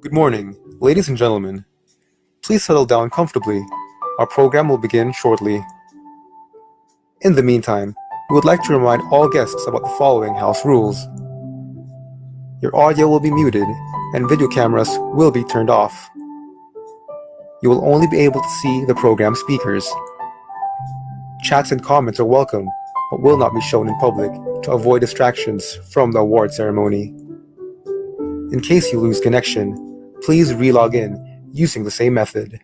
Good morning, ladies and gentlemen. Please settle down comfortably. Our program will begin shortly. In the meantime, we would like to remind all guests about the following house rules. Your audio will be muted and video cameras will be turned off. You will only be able to see the program speakers. Chats and comments are welcome, but will not be shown in public to avoid distractions from the award ceremony. In case you lose connection, please re-log in using the same method.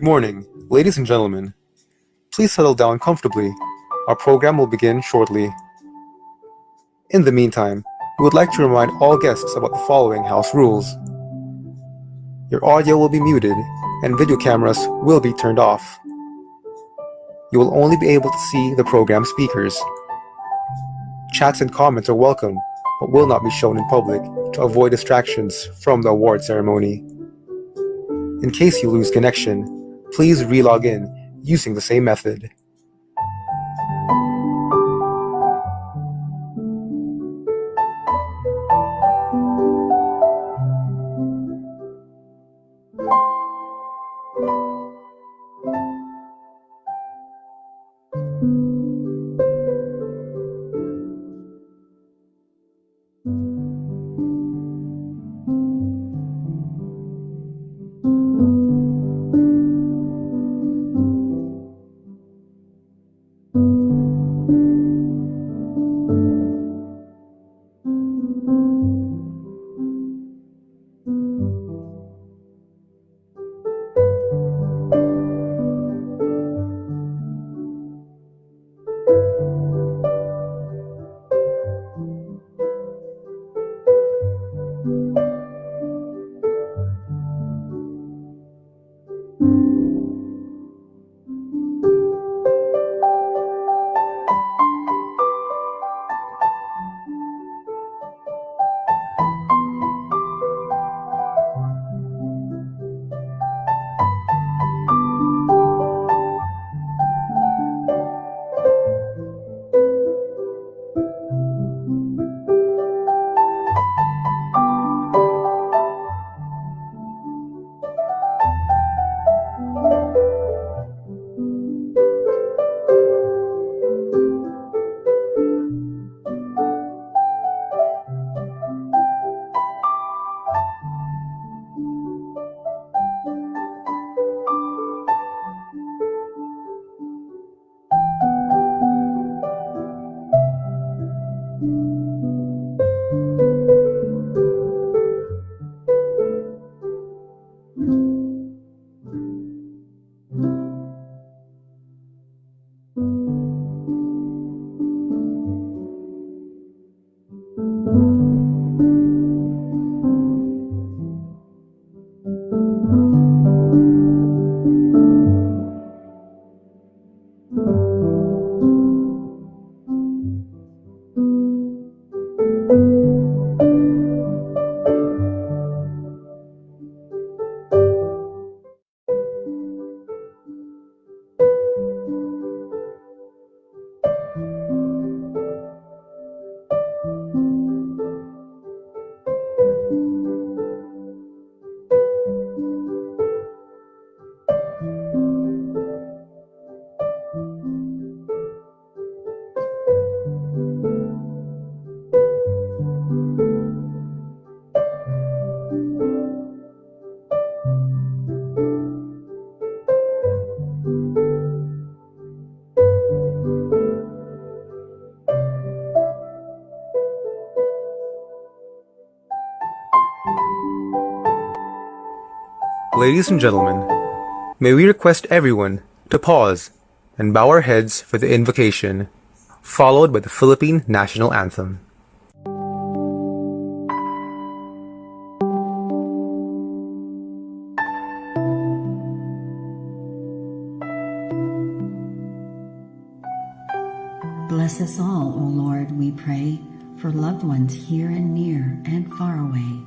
Good morning, ladies and gentlemen. Please settle down comfortably. Our program will begin shortly. In the meantime, we would like to remind all guests about the following house rules. Your audio will be muted, and video cameras will be turned off. You will only be able to see the program speakers. Chats and comments are welcome, but will not be shown in public to avoid distractions from the award ceremony. In case you lose connection, please re-log in using the same method. Ladies and gentlemen, may we request everyone to pause and bow our heads for the invocation, followed by the Philippine National Anthem. Bless us all, O Lord, we pray, for loved ones here and near and far away,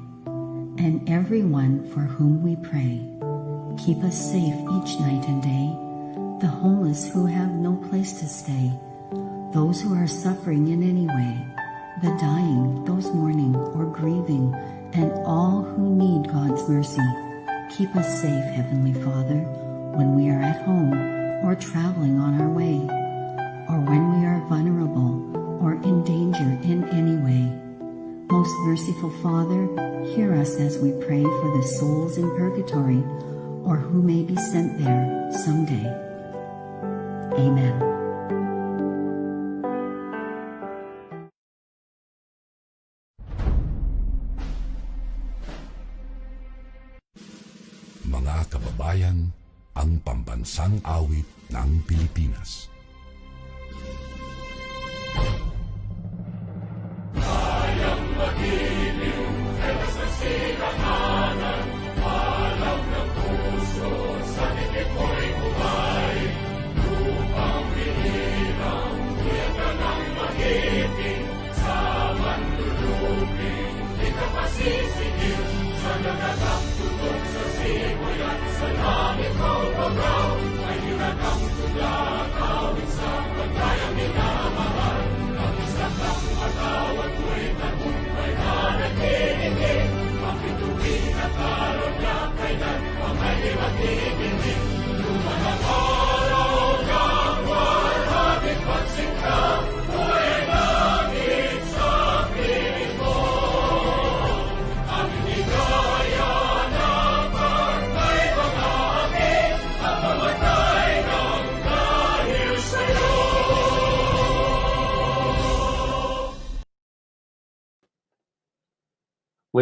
and everyone for whom we pray. Keep us safe each night and day, the homeless who have no place to stay, those who are suffering in any way, the dying, those mourning or grieving, and all who need God's mercy. Keep us safe, Heavenly Father, when we are at home or traveling on our way, or when we are vulnerable or in danger in any way. Most merciful Father, hear us as we pray for the souls in purgatory or who may be sent there someday. Amen. Mga kababayan, ang pambansang awit ng Pilipinas.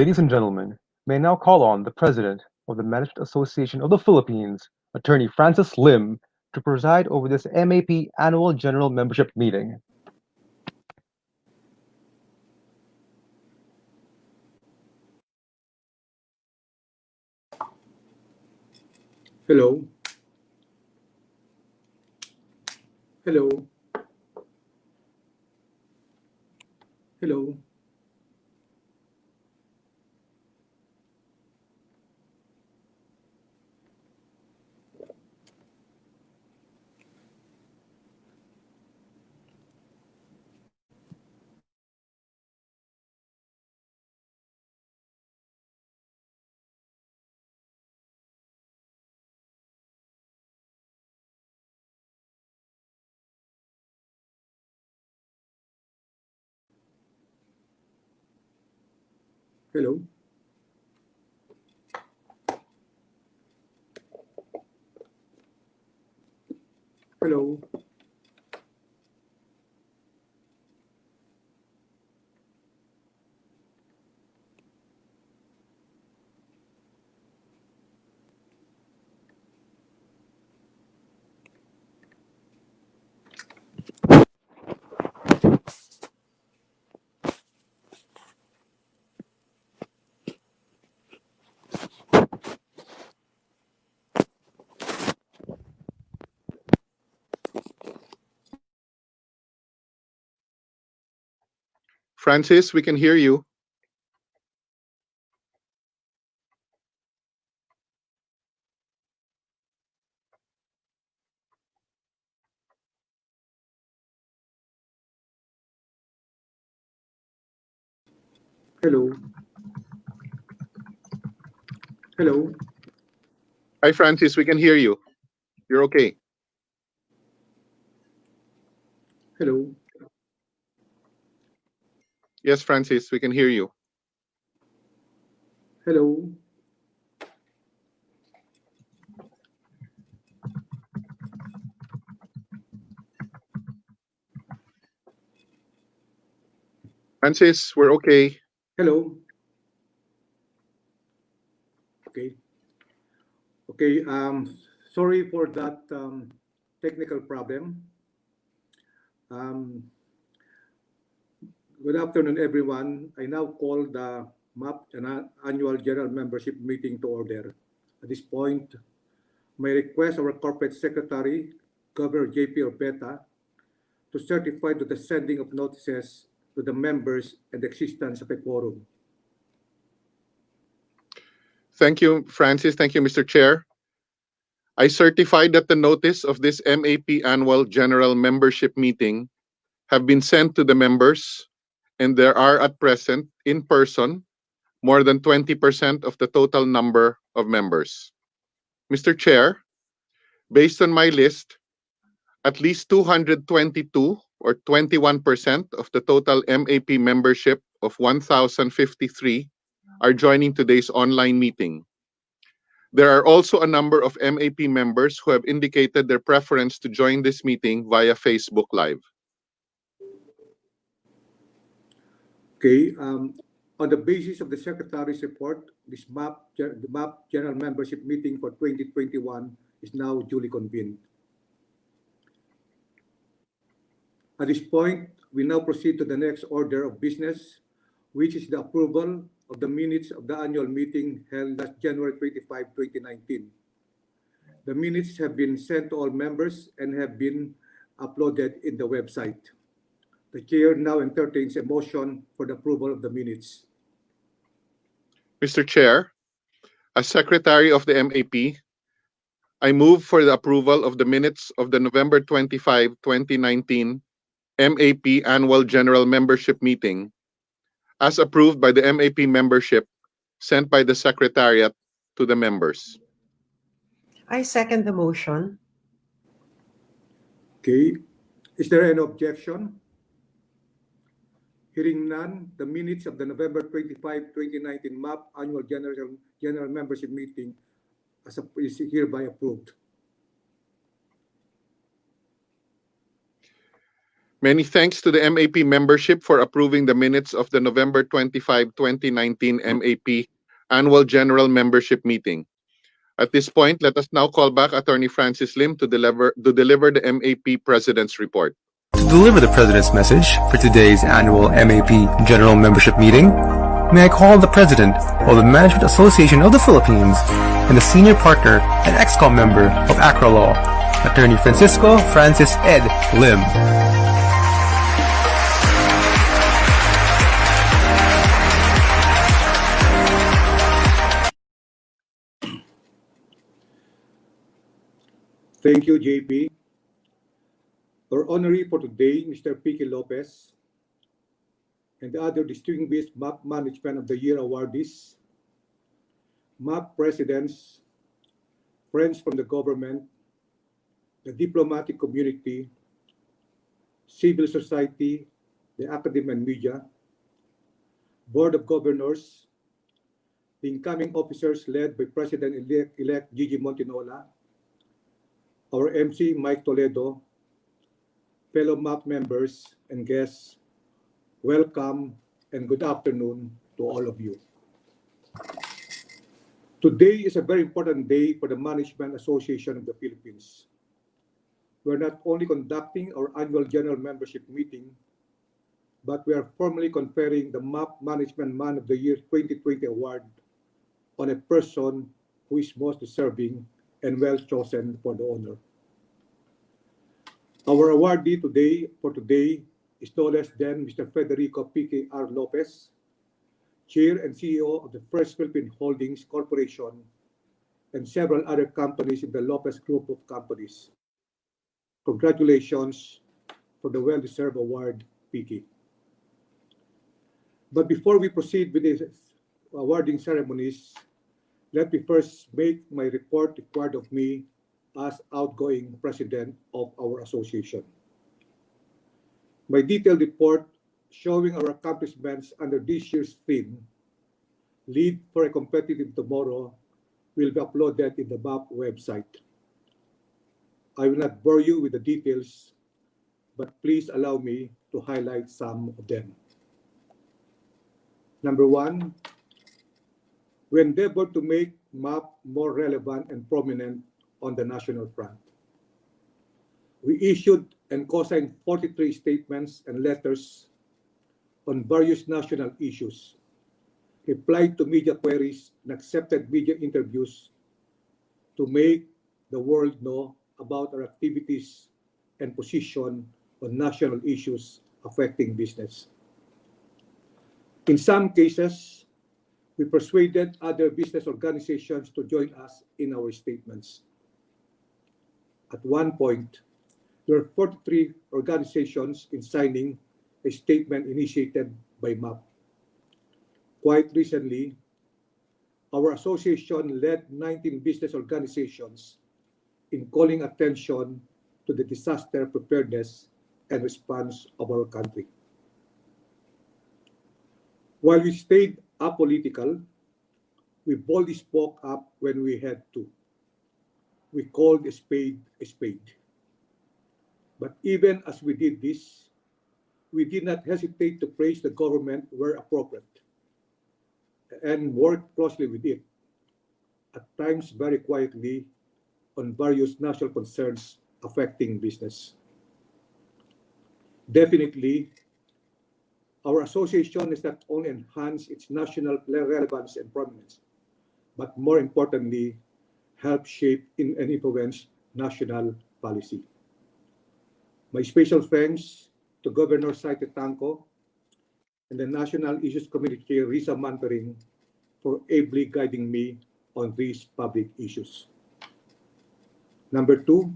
Ladies and gentlemen, may I now call on the President of the Management Association of the Philippines, Attorney Francis Lim, to preside over this MAP Annual General Membership Meeting. Hello. Hello. Hello. Hello. Hello. Francis, we can hear you. Hello. Hello. Hi, Francis, we can hear you. You're okay. Hello. Yes, Francis, we can hear you. Hello. Francis, we're okay. Hello. Okay. Okay. Sorry for that technical problem. Um, Good afternoon, everyone. I now call the MAP Annual General Membership Meeting to order. At this point, may request our Corporate Secretary, Governor J.P. Orbeta, to certify to the sending of notices to the members and the existence of a quorum. Thank you, Francis. Thank you, Mr. Chair. I certify that the notice of this MAP Annual General Membership Meeting have been sent to the members, and there are at present, in person, more than 20% of the total number of members. Mr. Chair, based on my list, at least 222 or 21% of the total MAP membership of 1,053 are joining today's online meeting. There are also a number of MAP members who have indicated their preference to join this meeting via Facebook Live. Okay. On the basis of the Secretary's report, the MAP General Membership Meeting for 2021 is now duly convened. At this point, we now proceed to the next order of business, which is the approval of the minutes of the annual meeting held last January 25, 2019. The minutes have been sent to all members and have been uploaded in the website. The chair now entertains a motion for the approval of the minutes. Mr. Chair, as Secretary of the MAP, I move for the approval of the minutes of the November 25, 2019 MAP Annual General Membership Meeting, as approved by the MAP membership sent by the Secretariat to the members. I second the motion. Okay. Is there any objection? Hearing none, the minutes of the November 25, 2019 MAP Annual General Membership Meeting is hereby approved. Many thanks to the MAP membership for approving the minutes of the November 25, 2019 MAP Annual General Membership Meeting. At this point, let us now call back Attorney Francis Lim to deliver the MAP President's report. To deliver the President's message for today's annual MAP General Membership Meeting, may I call the President of the Management Association of the Philippines and the Senior Partner and ExCom member of Accra Law, Attorney Francisco Francis Ed Lim. Thank you, JP. Our honoree for today, Mr. Piqui Lopez, and the other distinguished MAP Management of the Year awardees, MAP presidents, friends from the government, the diplomatic community, civil society, the academia and media, Board of Governors, the incoming officers led by President-elect Gigi Montinola, our MC Mike Toledo, fellow MAP members and guests, welcome and good afternoon to all of you. Today is a very important day for the Management Association of the Philippines. We're not only conducting our annual general membership meeting, but we are formally conferring the MAP Management Man of the Year 2020 award on a person who is most deserving and well chosen for the honor. Our awardee for today is no less than Mr. Federico Piqui R. Lopez, Chair and CEO of the First Philippine Holdings Corporation and several other companies in the Lopez Group of Companies. Congratulations for the well-deserved award, Piqui. But before we proceed with the awarding ceremonies, let me first make my report required of me as outgoing president of our association. My detailed report showing our accomplishments under this year's theme, Lead for a Competitive Tomorrow, will be uploaded in the MAP website. I will not bore you with the details, but please allow me to highlight some of them. Number one, we endeavored to make MAP more relevant and prominent on the national front. We issued and co-signed 43 statements and letters on various national issues, replied to media queries, and accepted media interviews to make the world know about our activities and position on national issues affecting business. In some cases, we persuaded other business organizations to join us in our statements. At one point, there were 43 organizations in signing a statement initiated by MAP. Quite recently, our association led 19 business organizations in calling attention to the disaster preparedness and response of our country. While we stayed apolitical, we boldly spoke up when we had to. We called a spade a spade. But even as we did this, we did not hesitate to praise the government where appropriate and work closely with it, at times very quietly, on various national concerns affecting business. Definitely, our association has not only enhanced its national relevance and prominence, but more importantly, help shape and influence national policy. My special thanks to Governor Saite Tanco and the National Issues Committee Chair Risa Mantaring for ably guiding me on these public issues. Number two,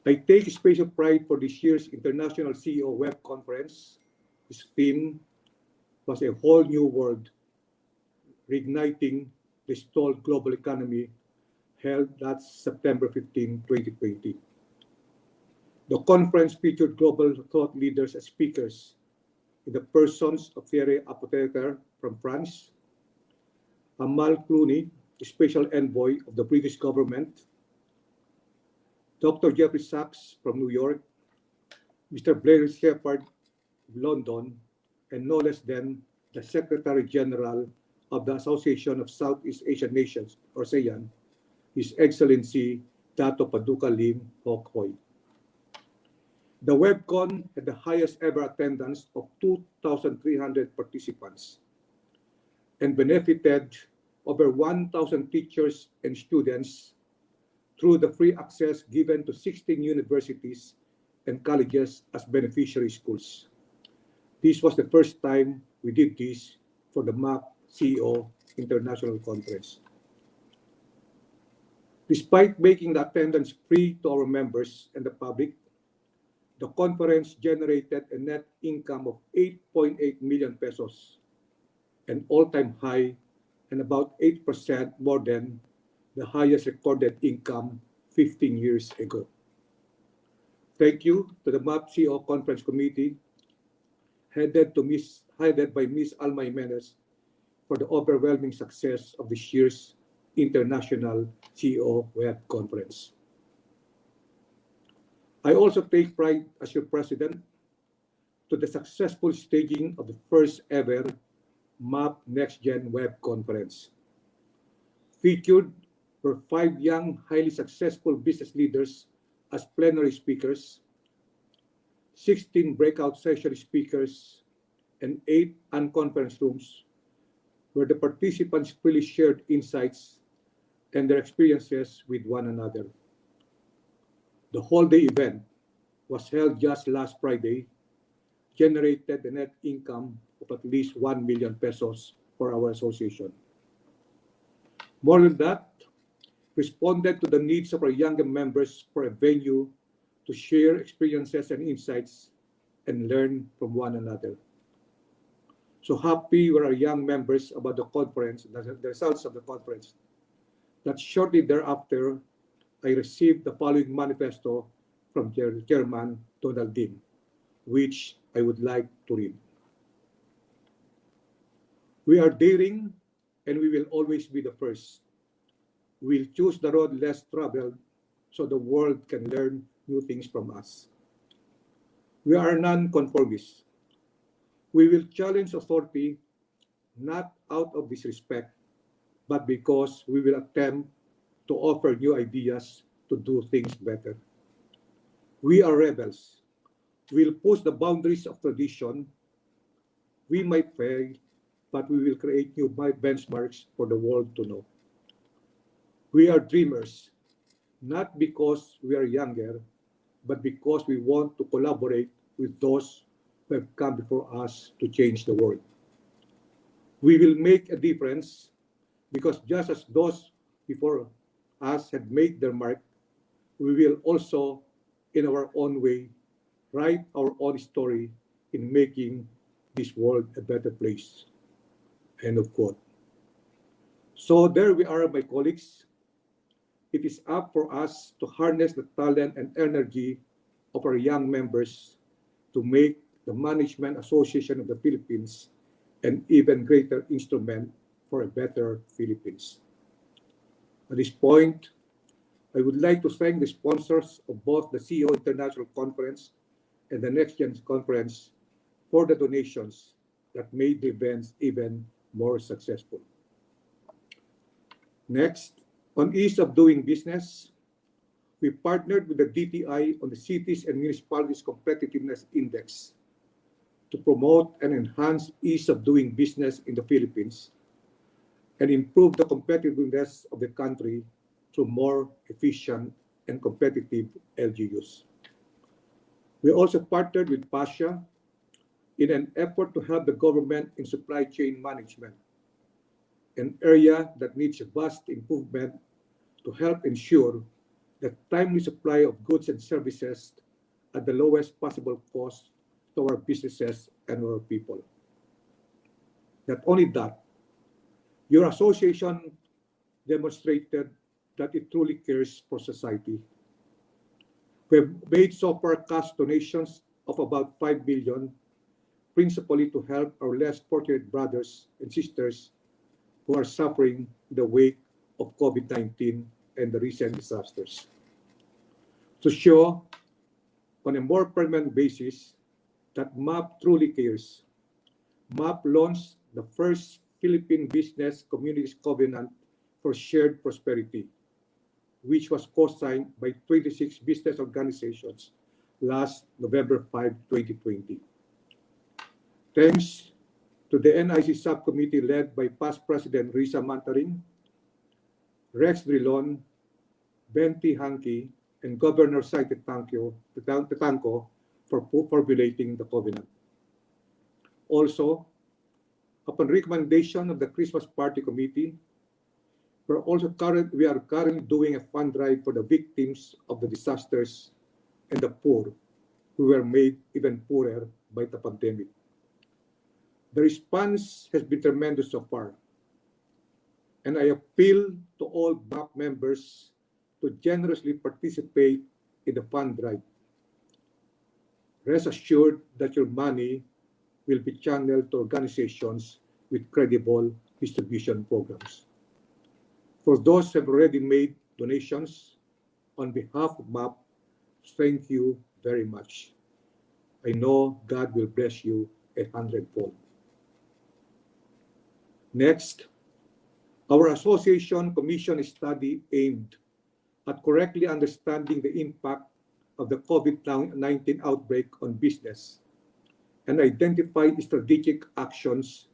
I take special pride for this year's International CEO Web Conference. Its theme was a whole new world, reigniting the stalled global economy, held last September 15, 2020. The conference featured global thought leaders as speakers in the persons of Thierry Apotheker from France, Amal Clooney, Special Envoy of the British government, Dr. Jeffrey Sachs from New York, Mr. Blair Shepard of London, and no less than the Secretary General of the Association of Southeast Asian Nations, or ASEAN, His Excellency Dato Paduka Lim Hock Hoy. The WebCon had the highest ever attendance of 2,300 participants and benefited over 1,000 teachers and students through the free access given to 16 universities and colleges as beneficiary schools. This was the first time we did this for the MAP CEO International Conference. Despite making the attendance free to our members and the public, the conference generated a net income of 8.8 million pesos, an all-time high and about 8% more than the highest recorded income 15 years ago. Thank you to the MAP CEO Conference Committee, headed by Ms. Alma Jimenez, for the overwhelming success of this year's International CEO Web Conference. I also take pride as your president to the successful staging of the first ever MAP Next Gen Web Conference. Featured were 5 young, highly successful business leaders as plenary speakers, 16 breakout session speakers, and 8 unconference rooms where the participants freely shared insights and their experiences with one another. The whole day event was held just last Friday, generated a net income of at least 1 million pesos for our association. More than that, responded to the needs of our younger members for a venue to share experiences and insights and learn from one another. So happy were our young members about the conference, the results of the conference, that shortly thereafter, I received the following manifesto from Chairman Donald Dim, which I would like to read. We are daring and we will always be the first. We'll choose the road less traveled so the world can learn new things from us. We are non-conformists. We will challenge authority not out of disrespect, but because we will attempt to offer new ideas to do things better. We are rebels. We'll push the boundaries of tradition. We might fail, but we will create new benchmarks for the world to know. We are dreamers, not because we are younger, but because we want to collaborate with those who have come before us to change the world. We will make a difference because just as those before us had made their mark, we will also, in our own way, write our own story in making this world a better place. End of quote. So there we are, my colleagues. It is up for us to harness the talent and energy of our young members to make the Management Association of the Philippines an even greater instrument for a better Philippines. At this point, I would like to thank the sponsors of both the CEO International Conference and the Next Gen Conference for the donations that made the events even more successful. Next, On ease of doing business, we partnered with the DTI on the Cities and Municipalities Competitiveness Index to promote and enhance ease of doing business in the Philippines and improve the competitiveness of the country through more efficient and competitive LGUs. We also partnered with PASHA in an effort to help the government in supply chain management, an area that needs vast improvement to help ensure the timely supply of goods and services at the lowest possible cost to our businesses and our people. Not only that, your association demonstrated that it truly cares for society. We have made so far cash donations of about 5 billion, principally to help our less fortunate brothers and sisters who are suffering in the wake of COVID-19 and the recent disasters. To show on a more permanent basis that MAP truly cares, MAP launched the first Philippine Business Communities Covenant for Shared Prosperity, which was co-signed by 26 business organizations last November 5, 2020. Thanks to the NIC subcommittee led by past President Risa Mantaring, Rex Drilon, Benti Hanky, and Governor Sai Tetanco for formulating the covenant. Also, upon recommendation of the Christmas Party Committee, we are currently doing a fund drive for the victims of the disasters and the poor who were made even poorer by the pandemic. The response has been tremendous so far, and I appeal to all MAP members to generously participate in the fund drive. Rest assured that your money will be channeled to organizations with credible distribution programs. For those who have already made donations, on behalf of MAP, thank you very much. I know God will bless you 100-fold. Next, our association commissioned a study aimed at correctly understanding the impact of the COVID-19 outbreak on business and identify strategic actions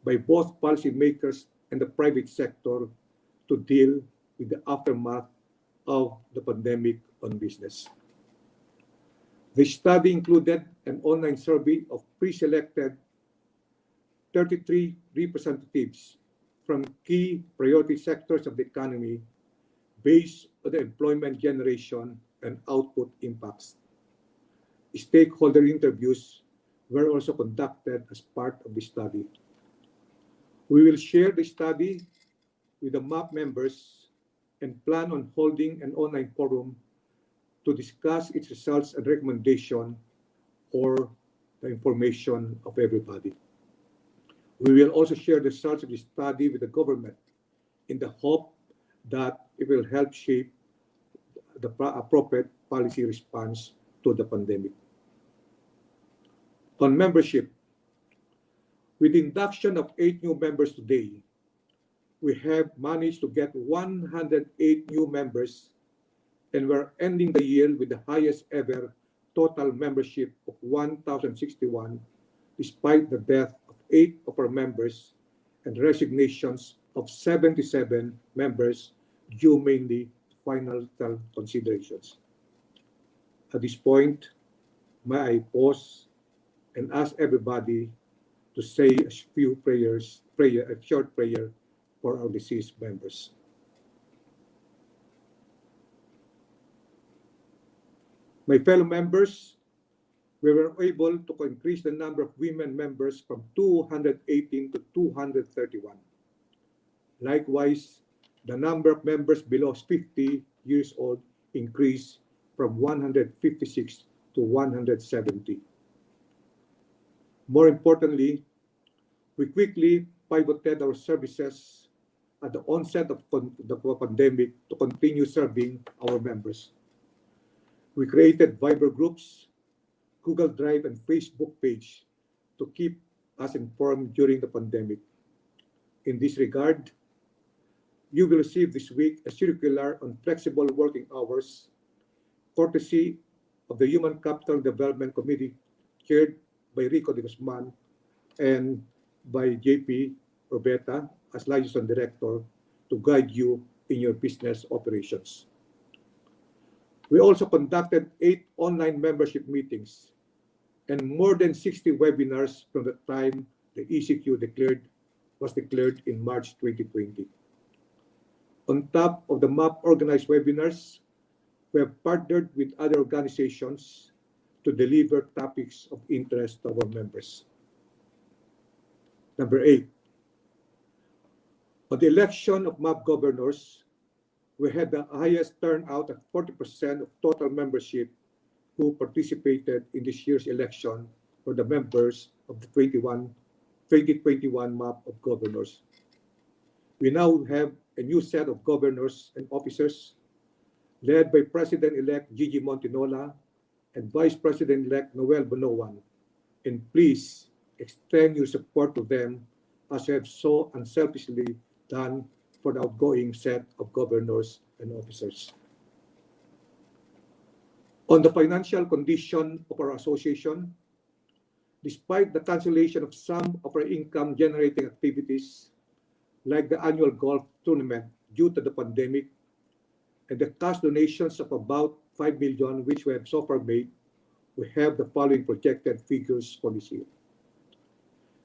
by both policymakers and the private sector to deal with the aftermath of the pandemic on business. The study included an online survey of pre-selected 33 representatives from key priority sectors of the economy based on the employment generation and output impacts. Stakeholder interviews were also conducted as part of the study. We will share the study with the MAP members and plan on holding an online forum to discuss its results and recommendation for the information of everybody. We will also share the results of the study with the government in the hope that it will help shape the appropriate policy response to the pandemic. On membership, with the induction of 8 new members today, we have managed to get 108 new members, and we're ending the year with the highest ever total membership of 1,061, despite the death of 8 of our members and resignations of 77 members due mainly to financial considerations. At this point, may I pause and ask everybody to say a short prayer for our deceased members. My fellow members, we were able to increase the number of women members from 218 to 231. Likewise, the number of members below 50 years old increased from 156 to 170. More importantly, we quickly pivoted our services at the onset of the pandemic to continue serving our members. We created Viber groups, Google Drive, and Facebook page to keep us informed during the pandemic. In this regard, You will receive this week a circular on flexible working hours, courtesy of the Human Capital Development Committee, chaired by Rico de Guzman and by JP Urbeta as Liaison Director to guide you in your business operations. We also conducted 8 online membership meetings and more than 60 webinars from the time the ECQ was declared in March 2020. On top of the MAP organized webinars, we have partnered with other organizations to deliver topics of interest to our members. Number 8, on the election of MAP governors, we had the highest turnout at 40% of total membership who participated in this year's election for the members of the 2021 MAP of governors. We now have a new set of governors and officers led by President-elect Gigi Montinola and Vice President-elect Noel Bonoan, and please extend your support to them as you have so unselfishly done for the outgoing set of governors and officers. On the financial condition of our association, despite the cancellation of some of our income-generating activities, like the annual golf tournament due to the pandemic, and the cash donations of about 5 million which we have so far made, we have the following projected figures for this year.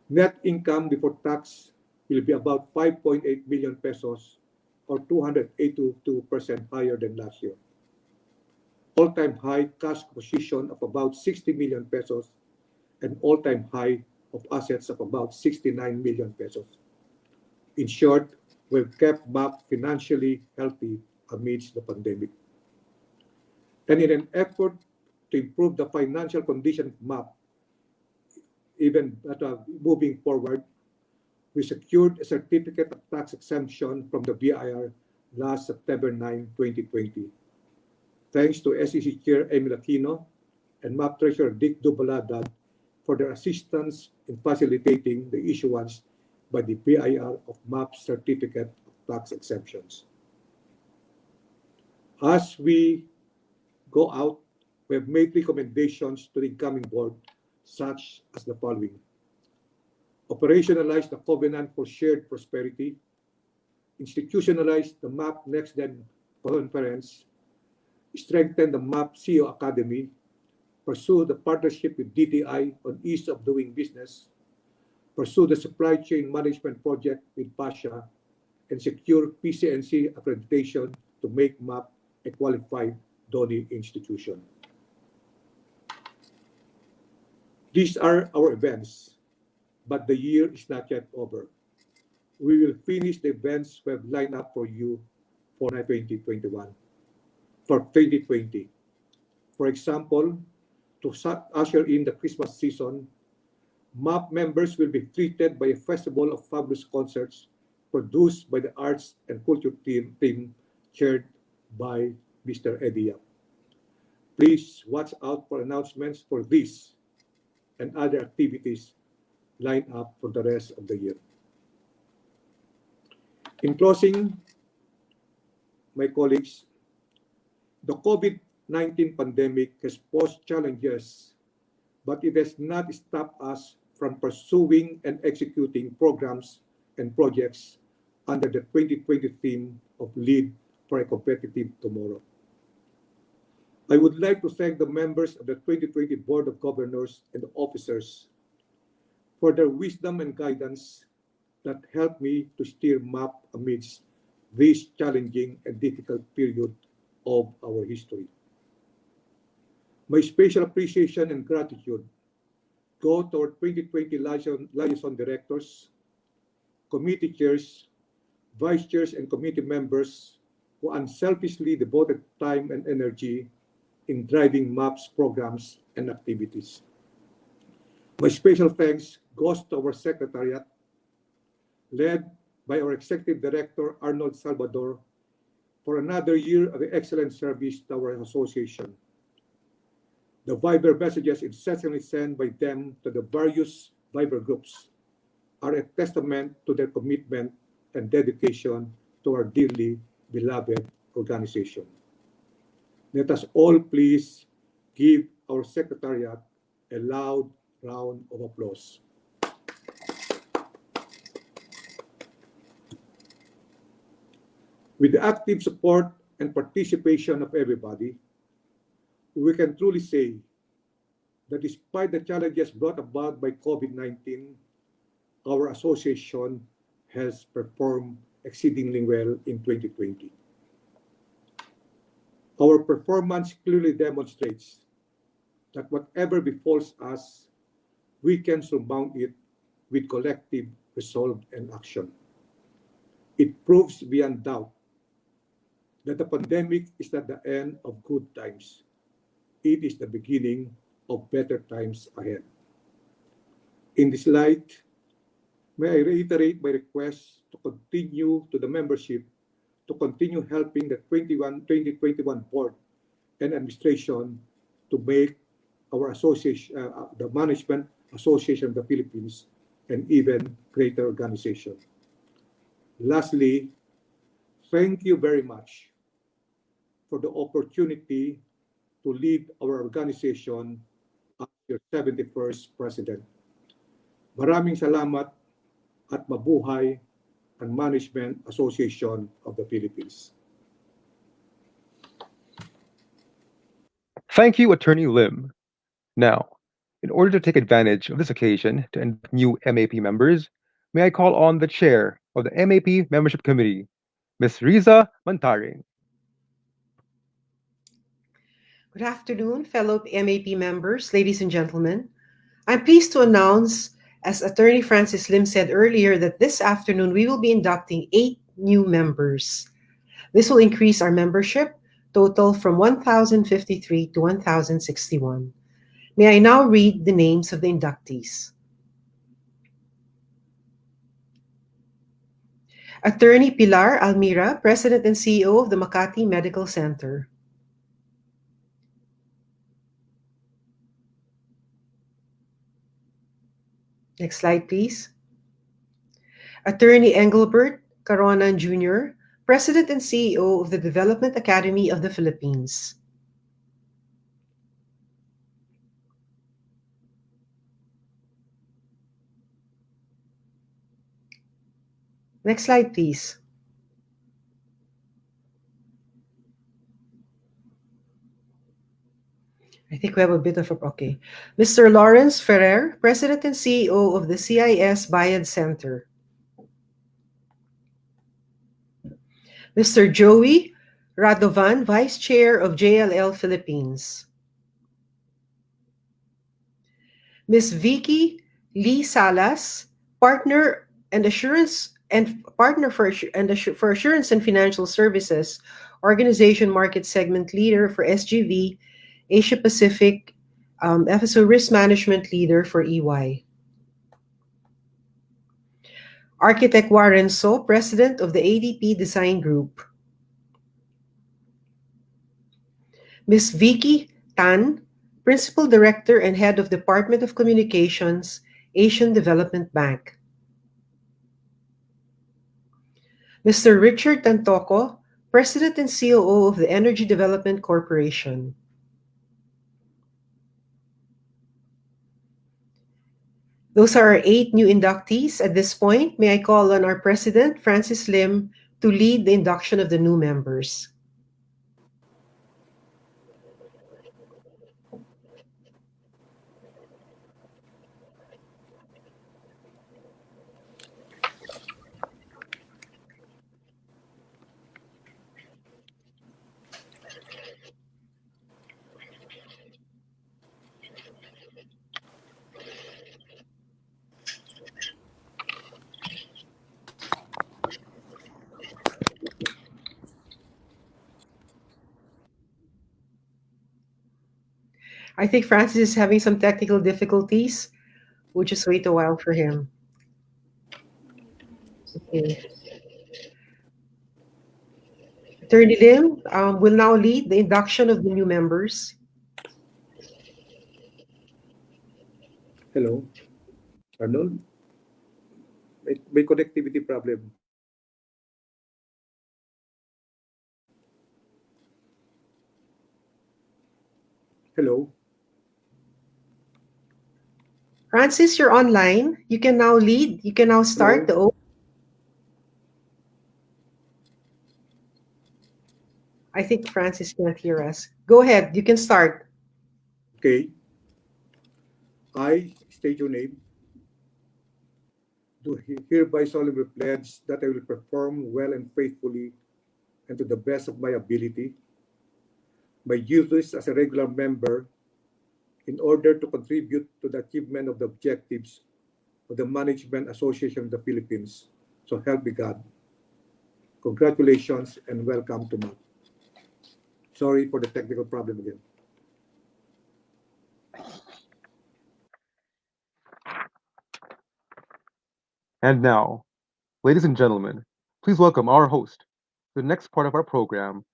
Net income before tax will be about 5.8 million pesos, or 282% higher than last year. All-time high cash position of about 60 million pesos, and all-time high of assets of about 69 million pesos. In short, we've kept MAP financially healthy amidst the pandemic. And in an effort to improve the financial condition of MAP, even moving forward, we secured a certificate of tax exemption from the BIR last September 9, 2020. Thanks to SEC Chair Emil Aquino and MAP Treasurer Dick Dubalada for their assistance in facilitating the issuance by the BIR of MAP certificate of tax exemptions. As we go out, we have made recommendations to the incoming board, such as the following: operationalize the Covenant for Shared Prosperity, institutionalize the MAP Next Gen Conference, strengthen the MAP CEO Academy, pursue the partnership with DTI on ease of doing business, pursue the supply chain management project with PASHA, and secure PCNC accreditation to make MAP a qualified DONI institution. These are our events, but the year is not yet over. We will finish the events we have lined up for you for 2020. For example, to usher in the Christmas season, MAP members will be treated by a festival of fabulous concerts produced by the Arts and Culture team chaired by Mr. Eddie Yap. Please watch out for announcements for this and other activities lined up for the rest of the year. In closing, my colleagues, the COVID-19 pandemic has posed challenges, but it has not stopped us from pursuing and executing programs and projects under the 2020 theme of Lead for a Competitive Tomorrow. I would like to thank the members of the 2020 Board of Governors and the officers for their wisdom and guidance that helped me to steer MAP amidst this challenging and difficult period of our history. My special appreciation and gratitude go to our 2020 liaison directors, committee chairs, vice chairs, and committee members who unselfishly devoted time and energy in driving MAP's programs and activities. My special thanks goes to our secretariat, led by our Executive Director, Arnold Salvador, for another year of excellent service to our association. The Viber messages incessantly sent by them to the various Viber groups are a testament to their commitment and dedication to our dearly beloved organization. Let us all please give our Secretariat a loud round of applause. With the active support and participation of everybody, we can truly say that despite the challenges brought about by COVID-19, our association has performed exceedingly well in 2020. Our performance clearly demonstrates that whatever befalls us, we can surmount it with collective resolve and action. It proves beyond doubt that the pandemic is not the end of good times. It is the beginning of better times ahead. In this light, may I reiterate my request to continue to the membership to continue helping the 2021 board and administration to make our association, the Management Association of the Philippines, an even greater organization. Lastly, thank you very much for the opportunity to lead our organization as your 71st president. Maraming salamat at mabuhay ang Management Association of the Philippines. Thank you, Attorney Lim. Now, in order to take advantage of this occasion to induct new MAP members, may I call on the chair of the MAP Membership Committee, Ms. Riza Mantaring. Good afternoon, fellow MAP members, ladies and gentlemen. I'm pleased to announce, as Attorney Francis Lim said earlier, that this afternoon we will be inducting 8 new members. This will increase our membership total from 1,053 to 1,061. May I now read the names of the inductees? Attorney Pilar Almira, President and CEO of the Makati Medical Center. Next slide, please. Attorney Engelbert Caronan Jr., President and CEO of the Development Academy of the Philippines. Next slide, please. I think we have a bit of a, okay. Mr. Lawrence Ferrer, President and CEO of the CIS Bayad Center. Mr. Joey Radovan, Vice Chair of JLL Philippines. Ms. Vicky Lee Salas, Partner and Assurance and Partner for Assurance and Financial Services, Organization Market Segment Leader for SGV, Asia Pacific, FSO Risk Management Leader for EY. Architect Warren So, President of the ADP Design Group. Ms. Vicky Tan, Principal Director and Head of Department of Communications, Asian Development Bank. Mr. Richard Tantoco, President and COO of the Energy Development Corporation. Those are our 8 new inductees. At this point, may I call on our President, Francis Lim, to lead the induction of the new members. I think Francis is having some technical difficulties. We'll just wait a while for him. Okay. Attorney Lim will now lead the induction of the new members. Hello, Arnold. May connectivity problem. Hello. Francis, you're online. You can now lead. You can now start Hello. I think Francis can't hear us. Go ahead. You can start. Okay. I state your name. Do hereby solemnly pledge that I will perform well and faithfully and to the best of my ability my duties as a regular member in order to contribute to the achievement of the objectives of the Management Association of the Philippines. So help me God. Congratulations and welcome to MAP. Sorry for the technical problem again. And now, ladies and gentlemen, please welcome our host to the next part of our program,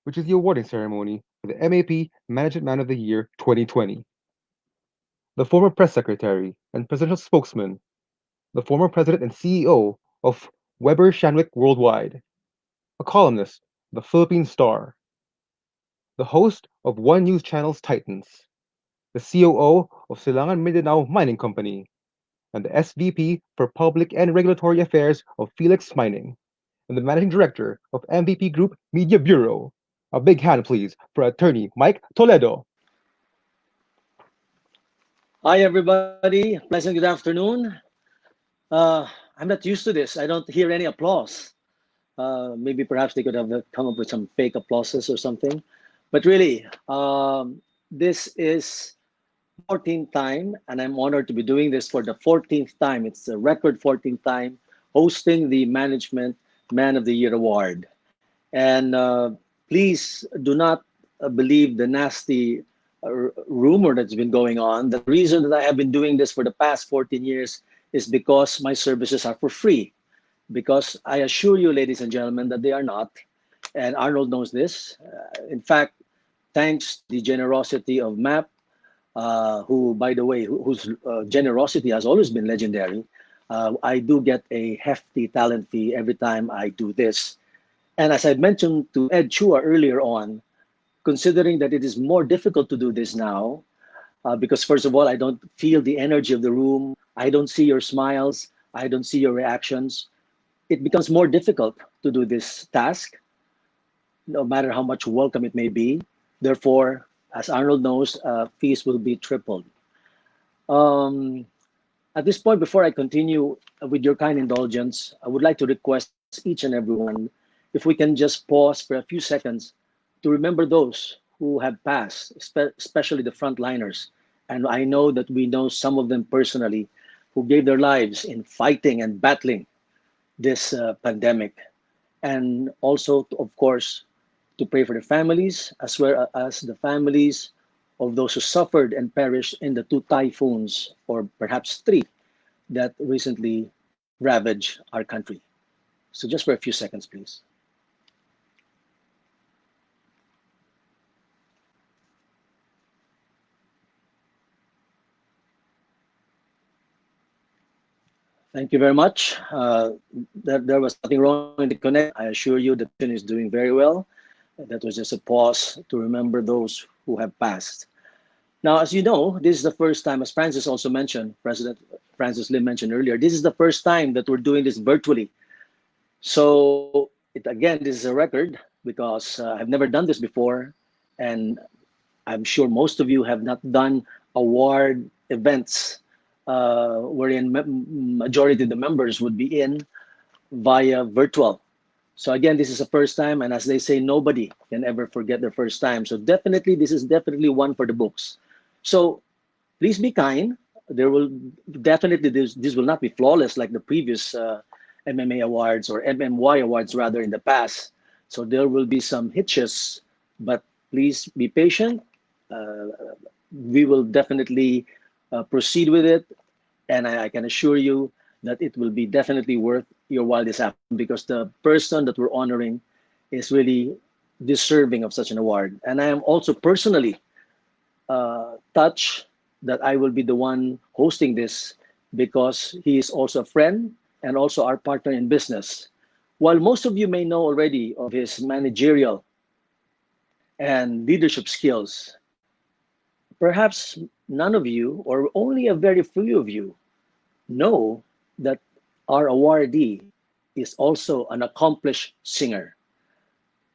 which is the awarding ceremony for the MAP Management Man of the Year 2020. The former press secretary and presidential spokesman, the former president and CEO of Weber Shandwick Worldwide, a columnist, the Philippine Star, the host of One News Channel's Titans, the COO of Silangan Mindanao Mining Company, and the SVP for Public and Regulatory Affairs of Felix Mining, and the Managing Director of MVP Group Media Bureau. A big hand, please, for attorney Mike Toledo. Hi, everybody. Pleasant good afternoon. I'm not used to this. I don't hear any applause. Maybe perhaps they could have come up with some fake applauses or something. But really, this is 14th time, and I'm honored to be doing this for the 14th time. It's a record 14th time hosting the Management Man of the Year Award. And please do not believe the nasty rumor that's been going on. The reason that I have been doing this for the past 14 years is because my services are for free. Because I assure you, ladies and gentlemen, that they are not. And Arnold knows this. In fact, thanks to the generosity of MAP, who, by the way, whose generosity has always been legendary, I do get a hefty talent fee every time I do this. And as I mentioned to Ed Chua earlier on, considering that it is more difficult to do this now, because first of all, I don't feel the energy of the room, I don't see your smiles, I don't see your reactions, it becomes more difficult to do this task, no matter how much welcome it may be. Therefore, as Arnold knows, fees will be tripled. At this point, before I continue with your kind indulgence, I would like to request each and everyone if we can just pause for a few seconds to remember those who have passed, especially the frontliners. And I know that we know some of them personally who gave their lives in fighting and battling this pandemic. And also, of course, to pray for the families as well as the families of those who suffered and perished in the two typhoons, or perhaps three, that recently ravaged our country. So just for a few seconds, please. Thank you very much. There was nothing wrong in the connect. I assure you the mission is doing very well. That was just a pause to remember those who have passed. Now, as you know, this is the first time, as Francis also mentioned, President Francis Lim mentioned earlier, this is the first time that we're doing this virtually. So again, this is a record because I've never done this before. And I'm sure most of you have not done award events wherein majority of the members would be in via virtual. So again, this is the first time, and as they say, nobody can ever forget their first time. So definitely, this is definitely one for the books. So please be kind. There will definitely, this will not be flawless like the previous MMA awards or MMY awards rather in the past. So there will be some hitches, but please be patient. We will definitely proceed with it. And I can assure you that it will be definitely worth your while this afternoon because the person that we're honoring is really deserving of such an award. And I am also personally touched that I will be the one hosting this because he is also a friend and also our partner in business. While most of you may know already of his managerial and leadership skills, Perhaps none of you, or only a very few of you, know that our awardee is also an accomplished singer.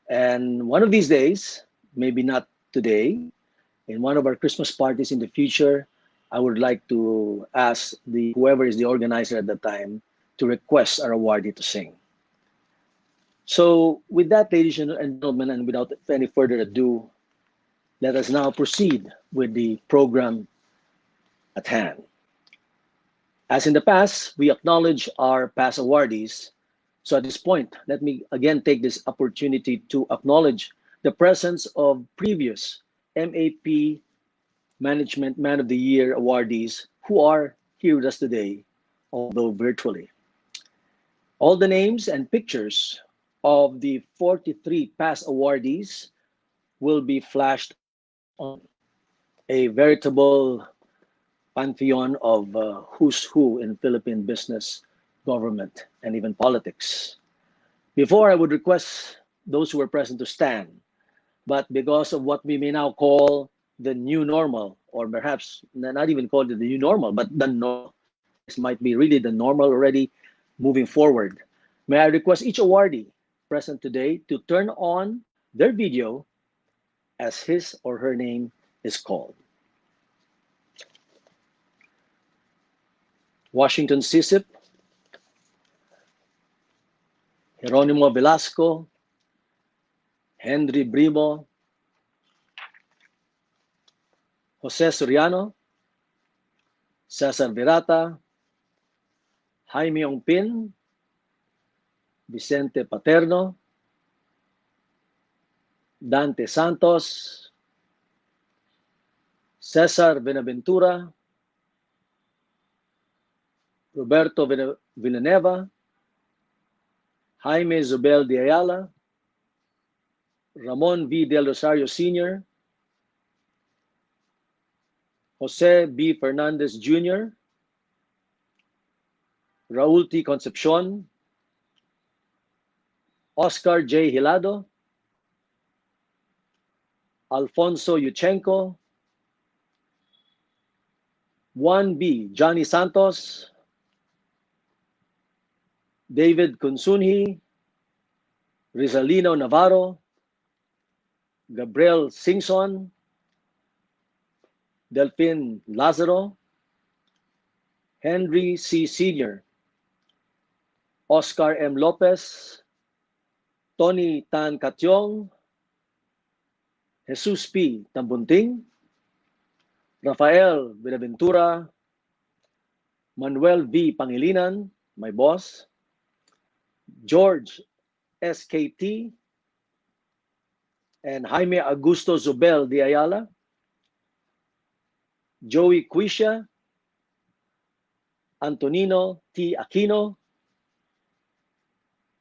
And one of these days, maybe not today, in one of our Christmas parties in the future, I would like to ask whoever is the organizer at the time to request our awardee to sing. So with that, ladies and gentlemen, and without any further ado, let us now proceed with the program at hand. As in the past, we acknowledge our past awardees. So at this point, let me again take this opportunity to acknowledge the presence of previous MAP Management Man of the Year awardees who are here with us today, although virtually. All the names and pictures of the 43 past awardees will be flashed on a veritable pantheon of who's who in Philippine business, government, and even politics. Before, I would request those who are present to stand, but because of what we may now call the new normal, or perhaps not even call it the new normal, but the normal, this might be really the normal already moving forward. May I request each awardee present today to turn on their video as his or her name is called. Washington Sisip, Jeronimo Velasco, Henry Brimo, Jose Soriano, Cesar Virata, Jaime Ongpin, Vicente Paterno, Dante Santos, Cesar Benaventura, Roberto Villanueva, Jaime Zubel de Ayala, Ramon V. Del Rosario Sr., Jose B. Fernandez Jr., Raul T. Concepcion, Oscar J. Hilado, Alfonso Yuchenko, Juan B. Johnny Santos, David Kunsunhi, Rizalino Navarro, Gabriel Singson, Delphin Lazaro, Henry C. Sr., Oscar M. Lopez, Tony Tan Catyong, Jesus P. Tambunting, Rafael Buenaventura, Manuel V. Pangilinan, my boss, George SKT, and Jaime Augusto Zubel de Ayala, Joey Quisha, Antonino T. Aquino,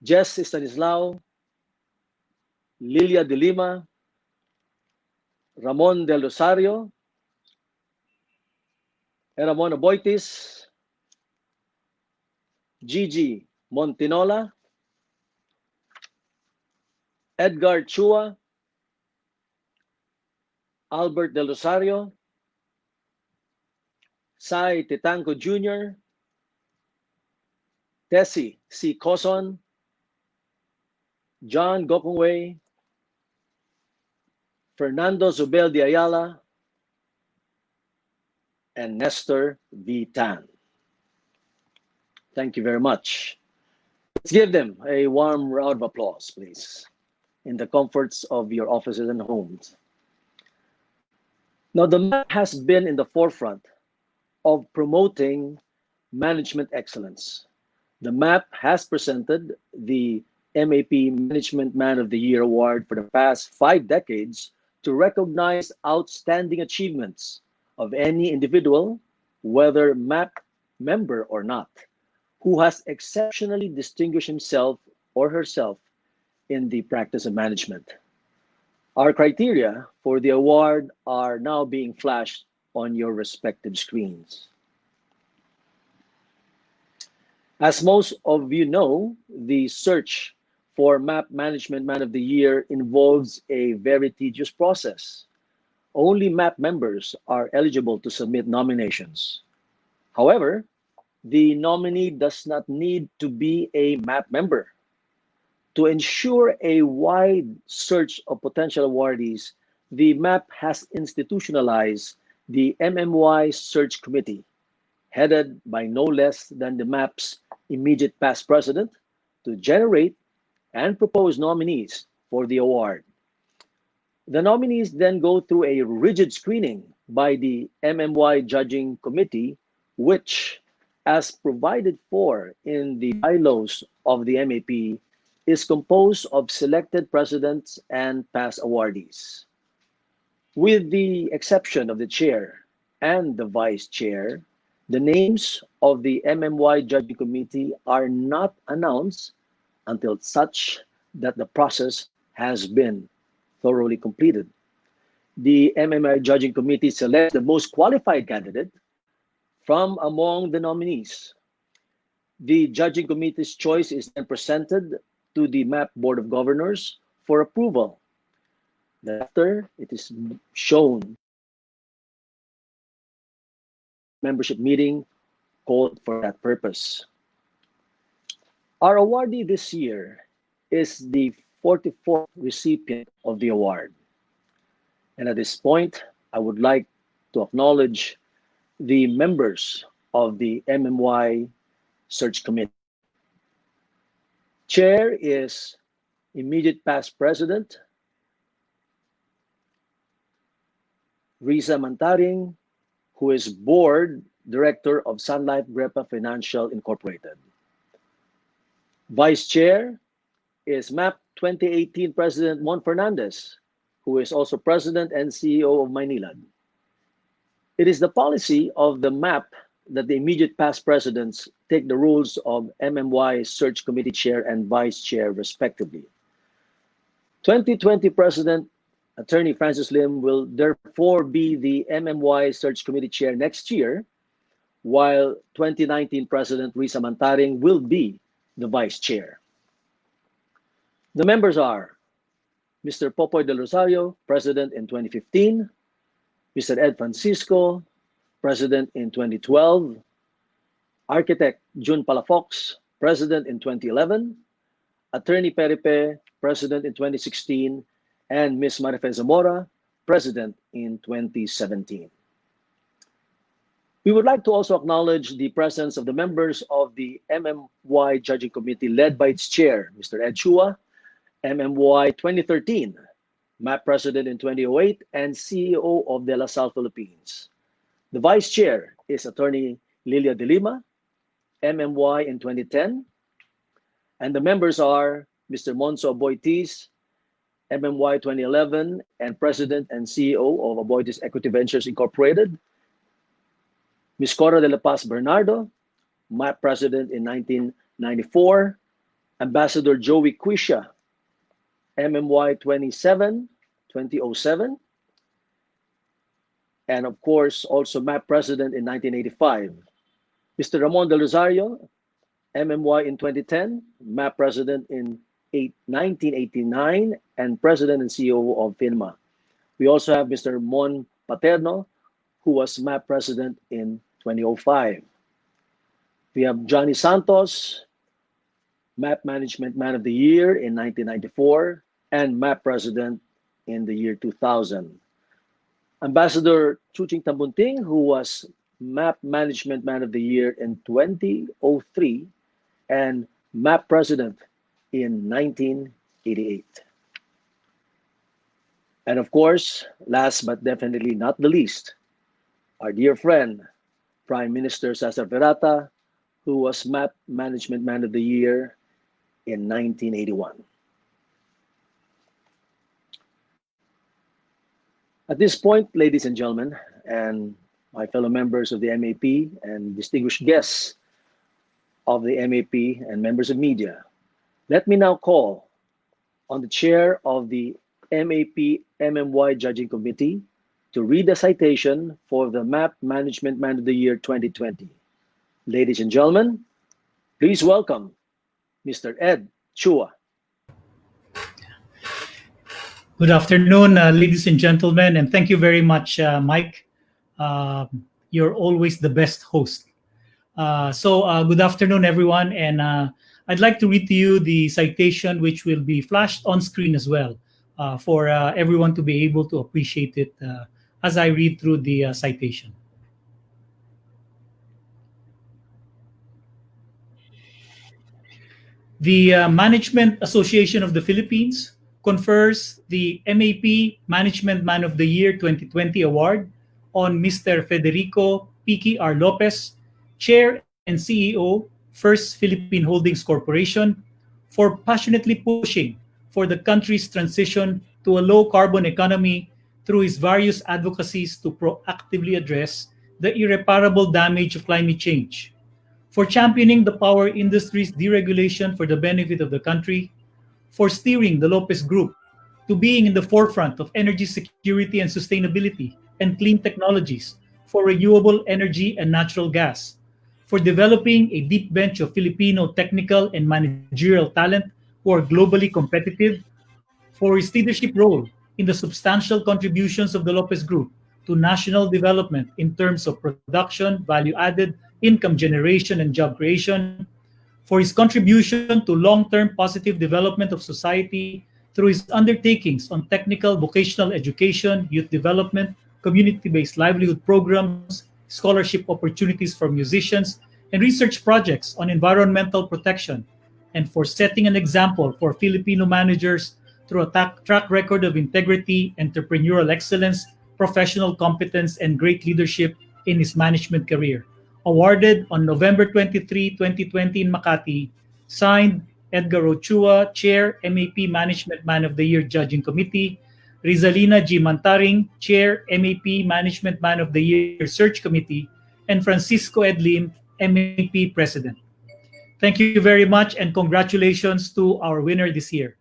Jess Stanislao, Lilia de Lima, Ramon del Rosario, Ramon Aboitis, Gigi Montinola, Edgar Chua, Albert del Rosario, Sai Titanco Jr., Tessie C. Coson, John Gokongwei, Fernando Zubel de Ayala, and Nestor V. Tan. Thank you very much. Let's give them a warm round of applause, please, in the comforts of your offices and homes. Now, the MAP has been in the forefront of promoting management excellence. The MAP has presented the MAP Management Man of the Year Award for the past 5 decades to recognize outstanding achievements of any individual, whether MAP member or not, who has exceptionally distinguished himself or herself in the practice of management. Our criteria for the award are now being flashed on your respective screens. As most of you know, the search for MAP Management Man of the Year involves a very tedious process only MAP members are eligible to submit nominations. However, the nominee does not need to be a MAP member. To ensure a wide search of potential awardees, the MAP has institutionalized the MMY Search Committee, headed by no less than the MAP's immediate past president, to generate and propose nominees for the award. The nominees then go through a rigid screening by the MMY Judging Committee, which, as provided for in the bylaws of the MAP, is composed of selected presidents and past awardees. With the exception of the chair and the vice chair, the names of the MMY Judging Committee are not announced until such that the process has been thoroughly completed. The MMY Judging Committee selects the most qualified candidate from among the nominees. The Judging Committee's choice is then presented to the MAP Board of Governors for approval. Thereafter, it is shown membership meeting called for that purpose. Our awardee this year is the 44th recipient of the award. And at this point, I would like to acknowledge the members of the MMY Search Committee. Chair is immediate past president Risa Mantaring, who is board director of Sun Life Grepa Financial Incorporated. Vice chair is MAP 2018 President Mon Fernandez, who is also president and CEO of Maynilad. It is the policy of the MAP that the immediate past presidents take the roles of MMY Search Committee Chair and Vice Chair, respectively. 2020 President Attorney Francis Lim will therefore be the MMY Search Committee Chair next year, while 2019 President Risa Mantaring will be the Vice Chair. The members are Mr. Popoy del Rosario, President in 2015, Mr. Ed Francisco, President in 2012, Architect Jun Palafox, President in 2011, Attorney Peripe, President in 2016, and Ms. Marife Zamora, President in 2017. We would like to also acknowledge the presence of the members of the MMY Judging Committee led by its chair, Mr. Ed Chua, MMY 2013, MAP President in 2008, and CEO of De La Salle Philippines. The Vice Chair is Attorney Lilia de Lima, MMY in 2010, and the members are Mr. Monso Aboitiz, MMY 2011, and President and CEO of Aboitiz Equity Ventures Incorporated, Ms. Cora de la Paz Bernardo, MAP President in 1994, Ambassador Joey Quisha, MMY 2007, and of course, also MAP President in 1985. Mr. Ramon del Rosario, MMY in 2010, MAP President in 1989, and President and CEO of FINMA. We also have Mr. Mon Paterno, who was MAP President in 2005. We have Johnny Santos, MAP Management Man of the Year in 1994, and MAP President in the year 2000. Ambassador Chuching Tambunting, who was MAP Management Man of the Year in 2003, and MAP President in 1988. And of course, last but definitely not the least, our dear friend, Prime Minister Cesar Virata, who was MAP Management Man of the Year in 1981. At this point, ladies and gentlemen, and my fellow members of the MAP and distinguished guests of the MAP and members of media, let me now call on the chair of the MAP MMY Judging Committee to read the citation for the MAP Management Man of the Year 2020. Ladies and gentlemen, please welcome Mr. Ed Chua. Good afternoon, ladies and gentlemen, and thank you very much, Mike. You're always the best host. Good afternoon, everyone, and I'd like to read to you the citation, which will be flashed on screen as well, for everyone to be able to appreciate it as I read through the citation. The Management Association of the Philippines confers the MAP Management Man of the Year 2020 award on Mr. Federico Piqui R. Lopez, Chair and CEO, First Philippine Holdings Corporation, for passionately pushing for the country's transition to a low-carbon economy through his various advocacies to proactively address the irreparable damage of climate change, for championing the power industry's deregulation for the benefit of the country, for steering the Lopez Group to being in the forefront of energy security and sustainability and clean technologies for renewable energy and natural gas, for developing a deep bench of Filipino technical and managerial talent who are globally competitive, for his leadership role in the substantial contributions of the Lopez Group to national development in terms of production, value added, income generation, and job creation, for his contribution to long-term positive development of society through his undertakings on technical vocational education, youth development, community-based livelihood programs, scholarship opportunities for musicians, and research projects on environmental protection, and for setting an example for Filipino managers through a track record of integrity, entrepreneurial excellence, professional competence, and great leadership in his management career. Awarded on November 23, 2020 in Makati, signed Edgar Ochoa, Chair, MAP Management Man of the Year Judging Committee, Rizalina G. Mantaring, Chair, MAP Management Man of the Year Search Committee, and Francisco Ed Lim, MAP President. Thank you very much, and congratulations to our winner this year.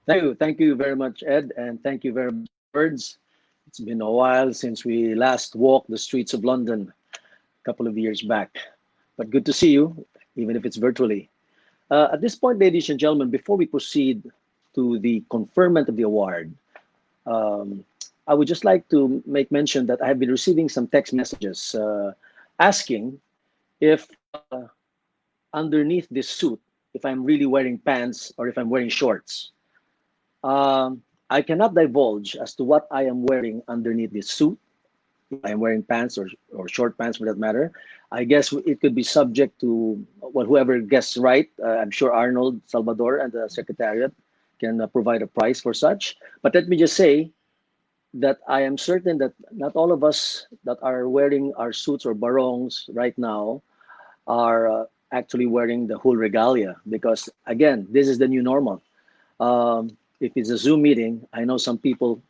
Thank you very much, Ed, and thank you very much, words. It's been a while since we last walked the streets of London a couple of years back, but good to see you, even if it's virtually. At this point, ladies and gentlemen, before we proceed to the conferment of the award, I would just like to make mention that I have been receiving some text messages asking if underneath this suit, if I'm really wearing pants or if I'm wearing shorts. I cannot divulge as to what I am wearing underneath this suit. If I am wearing pants or short pants for that matter. I guess it could be subject to whoever guesses right. I'm sure Arnold, Salvador, and the Secretariat can provide a prize for such. But let me just say that I am certain that not all of us that are wearing our suits or barongs right now are actually wearing the whole regalia, because again, this is the new normal. If it's a Zoom meeting, I know some people,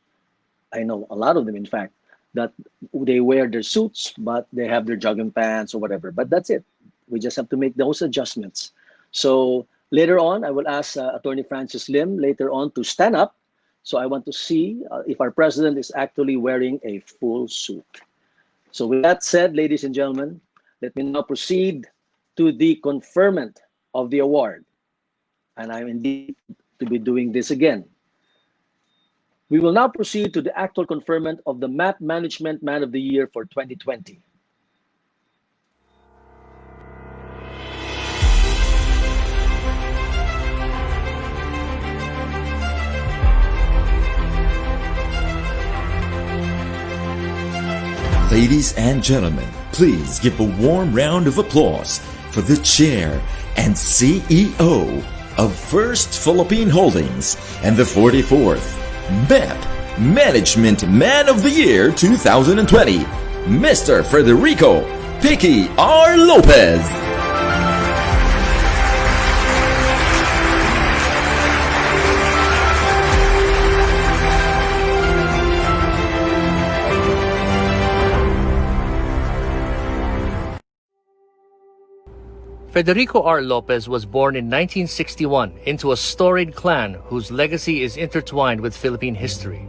I know a lot of them in fact, that they wear their suits, but they have their jogging pants or whatever, but that's it. We just have to make those adjustments. So later on, I will ask Attorney Francis Lim later on to stand up. So I want to see if our president is actually wearing a full suit. So with that said, ladies and gentlemen, let me now proceed to the conferment of the award. And I'm indeed to be doing this again. We will now proceed to the actual conferment of the MAP Management Man of the Year for 2020. Ladies and gentlemen, please give a warm round of applause for the Chair and CEO of First Philippine Holdings and the 44th MAP Management Man of the Year 2020, Mr. Federico Piqui R. Lopez. Federico R. Lopez was born in 1961 into a storied clan whose legacy is intertwined with Philippine history.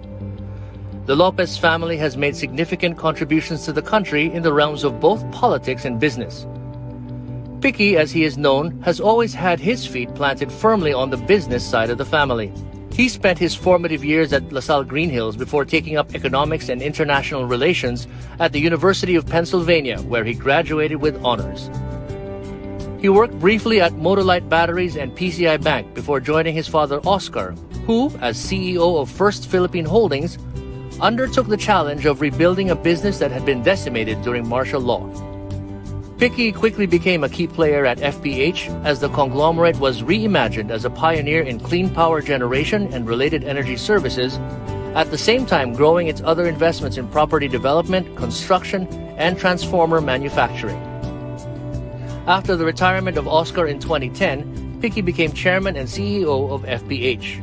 The Lopez family has made significant contributions to the country in the realms of both politics and business. Picky, as he is known, has always had his feet planted firmly on the business side of the family. He spent his formative years at LaSalle Green Hills before taking up economics and international relations at the University of Pennsylvania, where he graduated with honors. He worked briefly at Motolite Batteries and PCI Bank before joining his father Oscar, who, as CEO of First Philippine Holdings, undertook the challenge of rebuilding a business that had been decimated during martial law. Picky quickly became a key player at FPH as the conglomerate was reimagined as a pioneer in clean power generation and related energy services, at the same time growing its other investments in property development, construction, and transformer manufacturing. After the retirement of Oscar in 2010, Picky became chairman and CEO of FPH.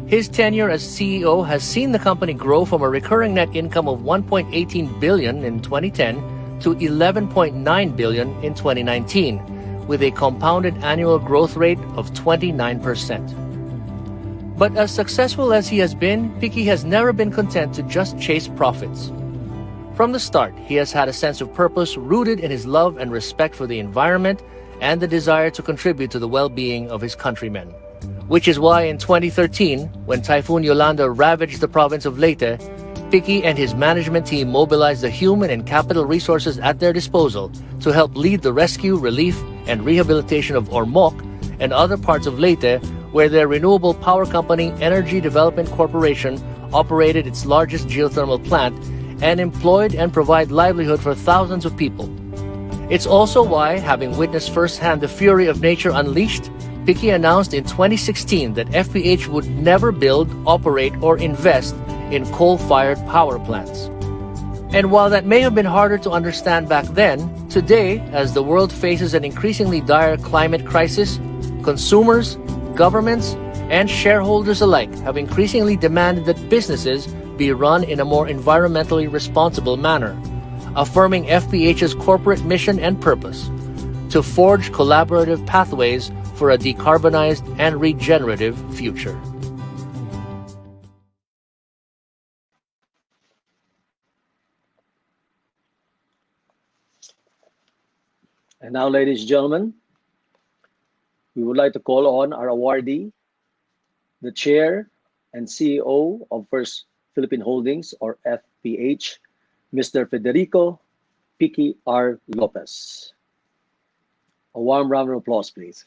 His tenure as CEO has seen the company grow from a recurring net income of $1.18 billion in 2010 to $11.9 billion in 2019, with a compounded annual growth rate of 29%. But as successful as he has been, Picky has never been content to just chase profits. From the start, he has had a sense of purpose rooted in his love and respect for the environment and the desire to contribute to the well-being of his countrymen. Which is why in 2013, when Typhoon Yolanda ravaged the province of Leyte, Picky and his management team mobilized the human and capital resources at their disposal to help lead the rescue, relief, and rehabilitation of Ormoc and other parts of Leyte, where their renewable power company, Energy Development Corporation, operated its largest geothermal plant and employed and provide livelihood for thousands of people. It's also why, having witnessed firsthand the fury of nature unleashed, Picky announced in 2016 that FPH would never build, operate, or invest in coal-fired power plants. And while that may have been harder to understand back then, today, as the world faces an increasingly dire climate crisis, consumers, governments, and shareholders alike have increasingly demanded that businesses be run in a more environmentally responsible manner, affirming FPH's corporate mission and purpose to forge collaborative pathways for a decarbonized and regenerative future. And now, ladies and gentlemen, we would like to call on our awardee, the Chair and CEO of First Philippine Holdings, or FPH, Mr. Federico Picky R. Lopez. A warm round of applause, please.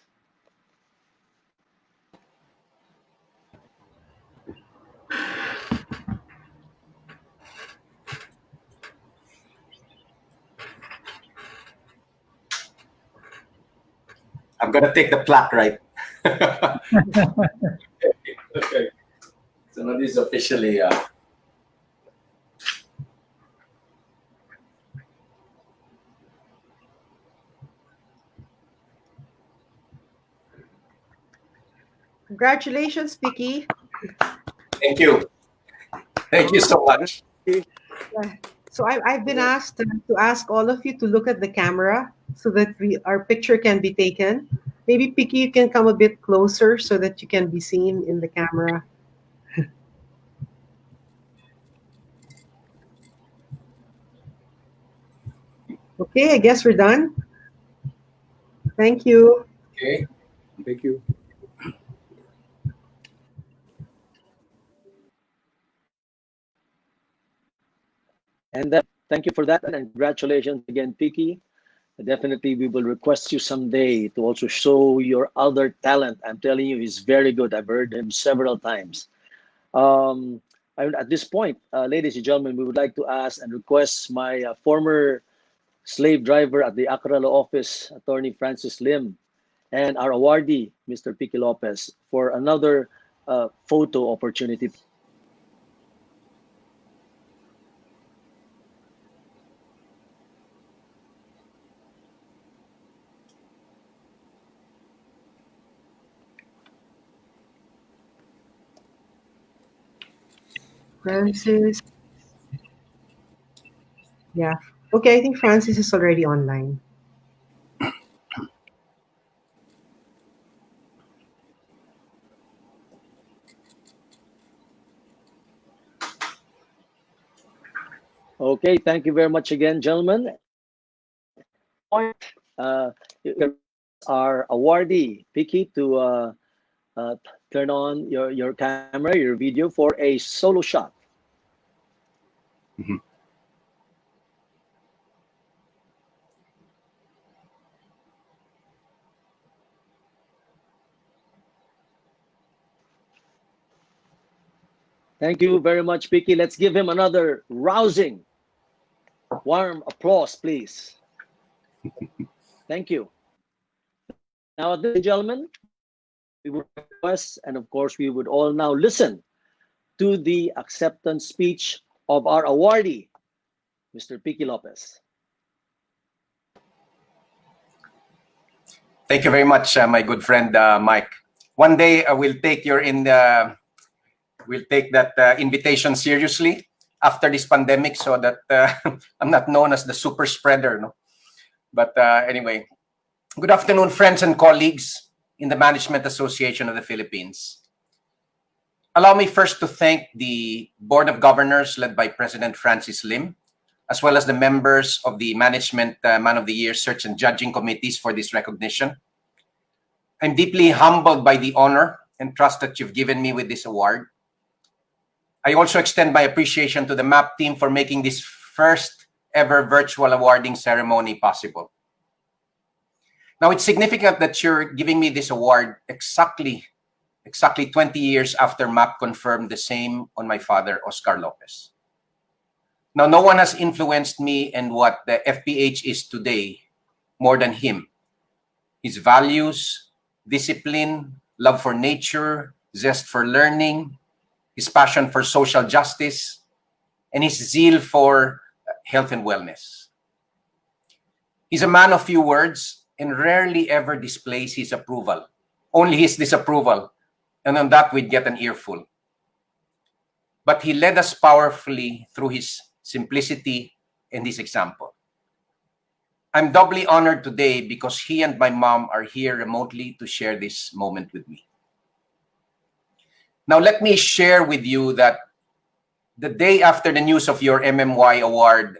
I'm gonna take the plaque, right? Okay. So now this is officially Congratulations, Picky. thank you. Thank you so much. So I've been asked to ask all of you to look at the camera so that our picture can be taken. Maybe Picky, you can come a bit closer so that you can be seen in the camera. Okay, I guess we're done. Thank you. Okay. Thank you. And thank you for that, and congratulations again, Picky. Definitely, we will request you someday to also show your other talent. I'm telling you, he's very good. I've heard him several times. At this point, ladies and gentlemen, we would like to ask and request my former slave driver at the Accra Law Office, Attorney Francis Lim, and our awardee, Mr. Picky Lopez, for another photo opportunity. Francis. Yeah. Okay, I think Francis is already online. Okay, thank you very much again, gentlemen. our awardee, Vicky, to turn on your camera, your video for a solo shot. Thank you very much, Vicky. Let's give him another rousing, warm applause, please. Thank you. Now, ladies and gentlemen, we would request, and of course, we would all now listen to the acceptance speech of our awardee, Mr. Piqui Lopez. Thank you very much, my good friend Mike. One day we'll take that invitation seriously after this pandemic, so that I'm not known as the super spreader. No, but anyway, good afternoon, friends and colleagues in the Management Association of the Philippines. Allow me first to thank the Board of Governors led by President Francis Lim, as well as the members of the Management Man of the Year Search and Judging Committees for this recognition. I'm deeply humbled by the honor and trust that you've given me with this award. I also extend my appreciation to the MAP team for making this first ever virtual awarding ceremony possible. Now, it's significant that you're giving me this award exactly 20 years after MAP confirmed the same on my father, Oscar Lopez. Now, no one has influenced me and what the FPH is today more than him. His values, discipline, love for nature, zest for learning, his passion for social justice, and his zeal for health and wellness. He's a man of few words and rarely ever displays his approval, only his disapproval, and on that we'd get an earful. But he led us powerfully through his simplicity and his example. I'm doubly honored today because he and my mom are here remotely to share this moment with me. Now, let me share with you that the day after the news of your MMY award,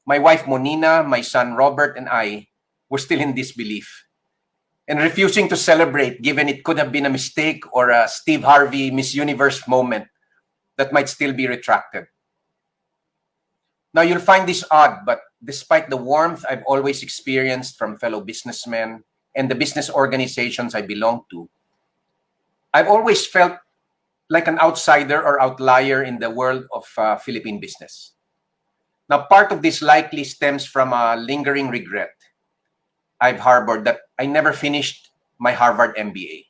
my wife Monina, my son Robert, and I were still in disbelief and refusing to celebrate, given it could have been a mistake or a Steve Harvey Miss Universe moment that might still be retracted. Now, you'll find this odd, but despite the warmth I've always experienced from fellow businessmen and the business organizations I belong to, I've always felt like an outsider or outlier in the world of Philippine business. Now, part of this likely stems from a lingering regret I've harbored that I never finished my Harvard MBA.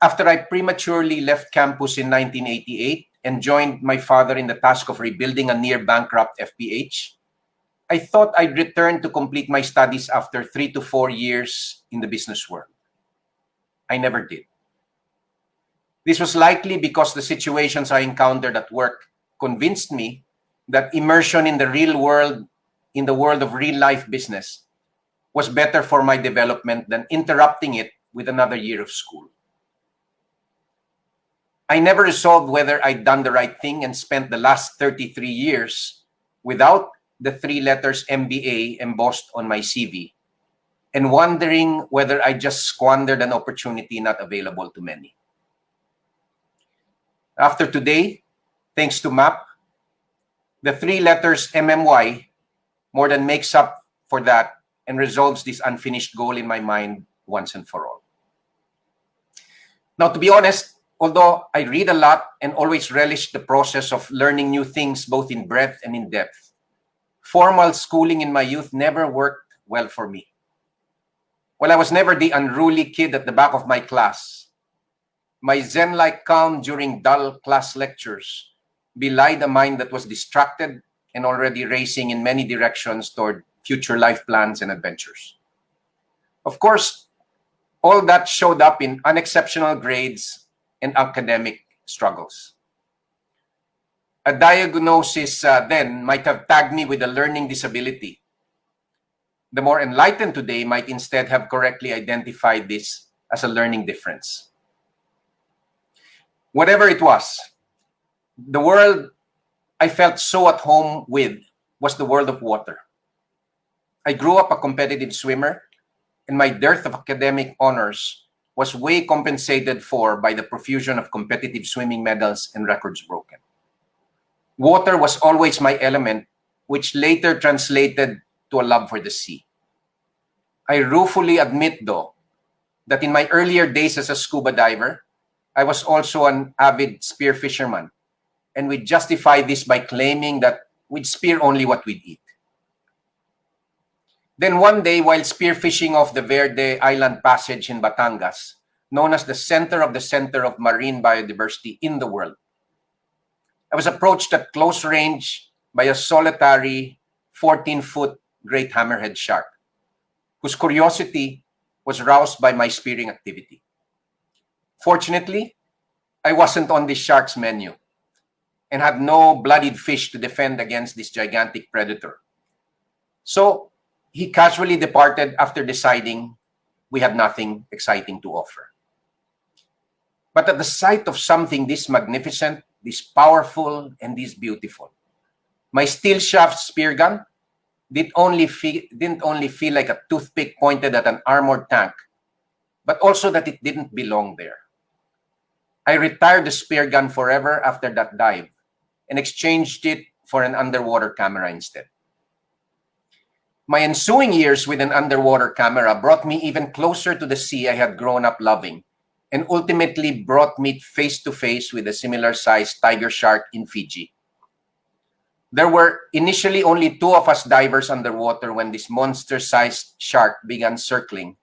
After I prematurely left campus in 1988 and joined my father in the task of rebuilding a near-bankrupt FPH, I thought I'd return to complete my studies after 3 to 4 years in the business world. I never did. This was likely because the situations I encountered at work convinced me that immersion in the real world, in the world of real-life business, was better for my development than interrupting it with another year of school. I never resolved whether I'd done the right thing and spent the last 33 years without the 3 letters MBA embossed on my CV, and wondering whether I just squandered an opportunity not available to many. After today, thanks to MAP, the 3 letters MMY more than makes up for that and resolves this unfinished goal in my mind once and for all. Now, to be honest, although I read a lot and always relish the process of learning new things both in breadth and in depth, formal schooling in my youth never worked well for me. While I was never the unruly kid at the back of my class, my Zen-like calm during dull class lectures belied a mind that was distracted and already racing in many directions toward future life plans and adventures. Of course, all that showed up in unexceptional grades and academic struggles. A diagnosis then might have tagged me with a learning disability. The more enlightened today might instead have correctly identified this as a learning difference. Whatever it was, the world I felt so at home with was the world of water. I grew up a competitive swimmer, and my dearth of academic honors was way compensated for by the profusion of competitive swimming medals and records broken. Water was always my element, which later translated to a love for the sea. I ruefully admit, though, that in my earlier days as a scuba diver, I was also an avid spear fisherman, and we justify this by claiming that we'd spear only what we'd eat. Then one day, while spearfishing off the Verde Island Passage in Batangas, known as the center of marine biodiversity in the world, I was approached at close range by a solitary 14-foot great hammerhead shark, whose curiosity was roused by my spearing activity. Fortunately, I wasn't on this shark's menu and had no bloodied fish to defend against this gigantic predator. So he casually departed after deciding we had nothing exciting to offer. But at the sight of something this magnificent, this powerful, and this beautiful, my steel shaft spear gun didn't only feel like a toothpick pointed at an armored tank, but also that it didn't belong there. I retired the spear gun forever after that dive and exchanged it for an underwater camera instead. My ensuing years with an underwater camera brought me even closer to the sea I had grown up loving, and ultimately brought me face to face with a similar-sized tiger shark in Fiji. There were initially only 2 of us divers underwater when this monster-sized shark began circling,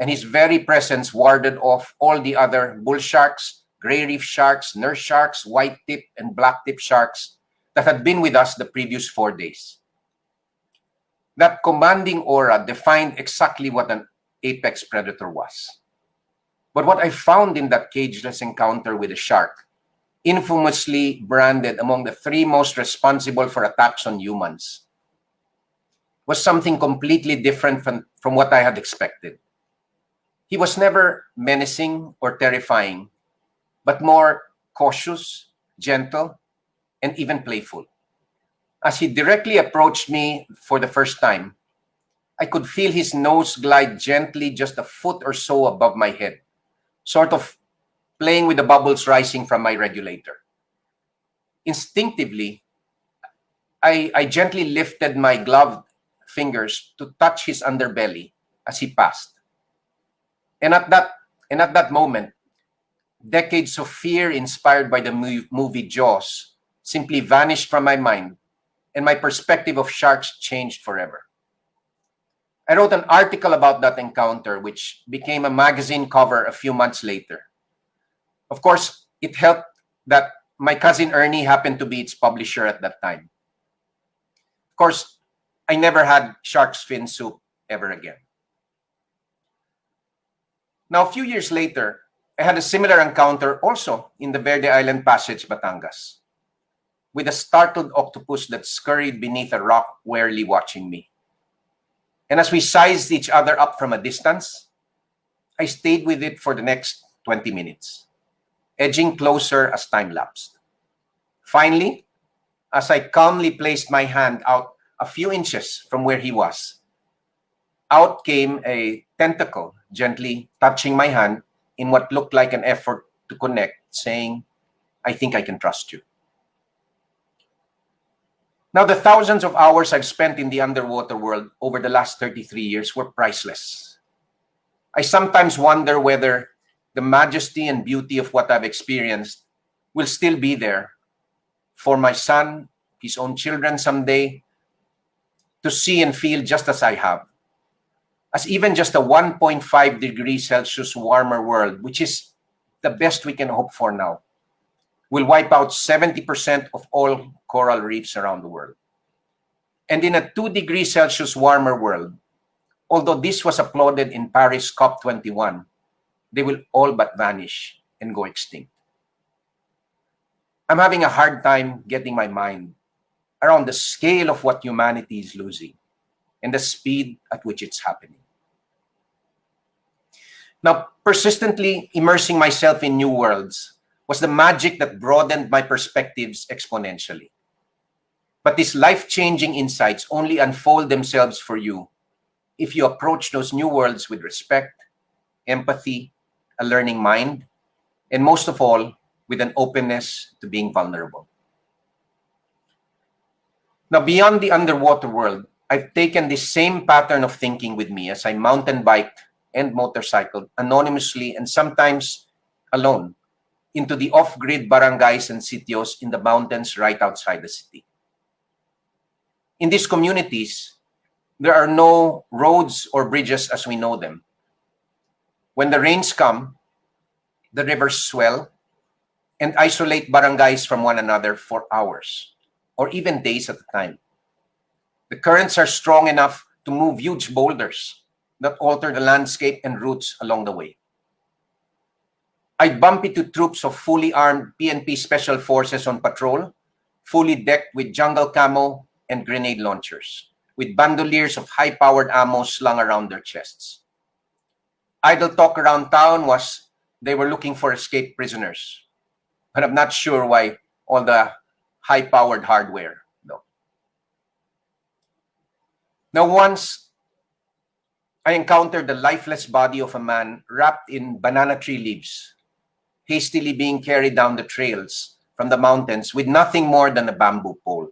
and his very presence warded off all the other bull sharks, gray reef sharks, nurse sharks, white-tip, and black-tip sharks that had been with us the previous 4 days. That commanding aura defined exactly what an apex predator was. But what I found in that cageless encounter with a shark, infamously branded among the 3 most responsible for attacks on humans, was something completely different from what I had expected. He was never menacing or terrifying, but more cautious, gentle, and even playful. As he directly approached me for the first time, I could feel his nose glide gently just a foot or so above my head, sort of playing with the bubbles rising from my regulator. Instinctively, I gently lifted my gloved fingers to touch his underbelly as he passed. And at that moment, decades of fear inspired by the movie Jaws simply vanished from my mind, and my perspective of sharks changed forever. I wrote an article about that encounter, which became a magazine cover a few months later. Of course, it helped that my cousin Ernie happened to be its publisher at that time. Of course, I never had shark's fin soup ever again. Now, a few years later, I had a similar encounter also in the Verde Island Passage, Batangas, with a startled octopus that scurried beneath a rock, warily watching me. And as we sized each other up from a distance, I stayed with it for the next 20 minutes, edging closer as time lapsed. Finally, as I calmly placed my hand out a few inches from where he was, out came a tentacle, gently touching my hand in what looked like an effort to connect, saying, "I think I can trust you." Now, the thousands of hours I've spent in the underwater world over the last 33 years were priceless. I sometimes wonder whether the majesty and beauty of what I've experienced will still be there for my son, his own children someday, to see and feel just as I have. As even just a 1.5 degrees Celsius warmer world, which is the best we can hope for now, will wipe out 70% of all coral reefs around the world. And in a 2 degrees Celsius warmer world, although this was applauded in Paris COP21, they will all but vanish and go extinct. I'm having a hard time getting my mind around the scale of what humanity is losing and the speed at which it's happening. Now, persistently immersing myself in new worlds was the magic that broadened my perspectives exponentially. But these life-changing insights only unfold themselves for you if you approach those new worlds with respect, empathy, a learning mind, and most of all, with an openness to being vulnerable. Now, beyond the underwater world, I've taken this same pattern of thinking with me as I mountain biked and motorcycled anonymously and sometimes alone into the off-grid barangays and sitios in the mountains right outside the city. In these communities, there are no roads or bridges as we know them. When the rains come, the rivers swell and isolate barangays from one another for hours or even days at a time. The currents are strong enough to move huge boulders that alter the landscape and routes along the way. I'd bump into troops of fully armed PNP Special Forces on patrol, fully decked with jungle camo and grenade launchers, with bandoliers of high-powered ammo slung around their chests. Idle talk around town was they were looking for escaped prisoners, but I'm not sure why all the high-powered hardware, though. Now, once I encountered the lifeless body of a man wrapped in banana tree leaves, hastily being carried down the trails from the mountains with nothing more than a bamboo pole.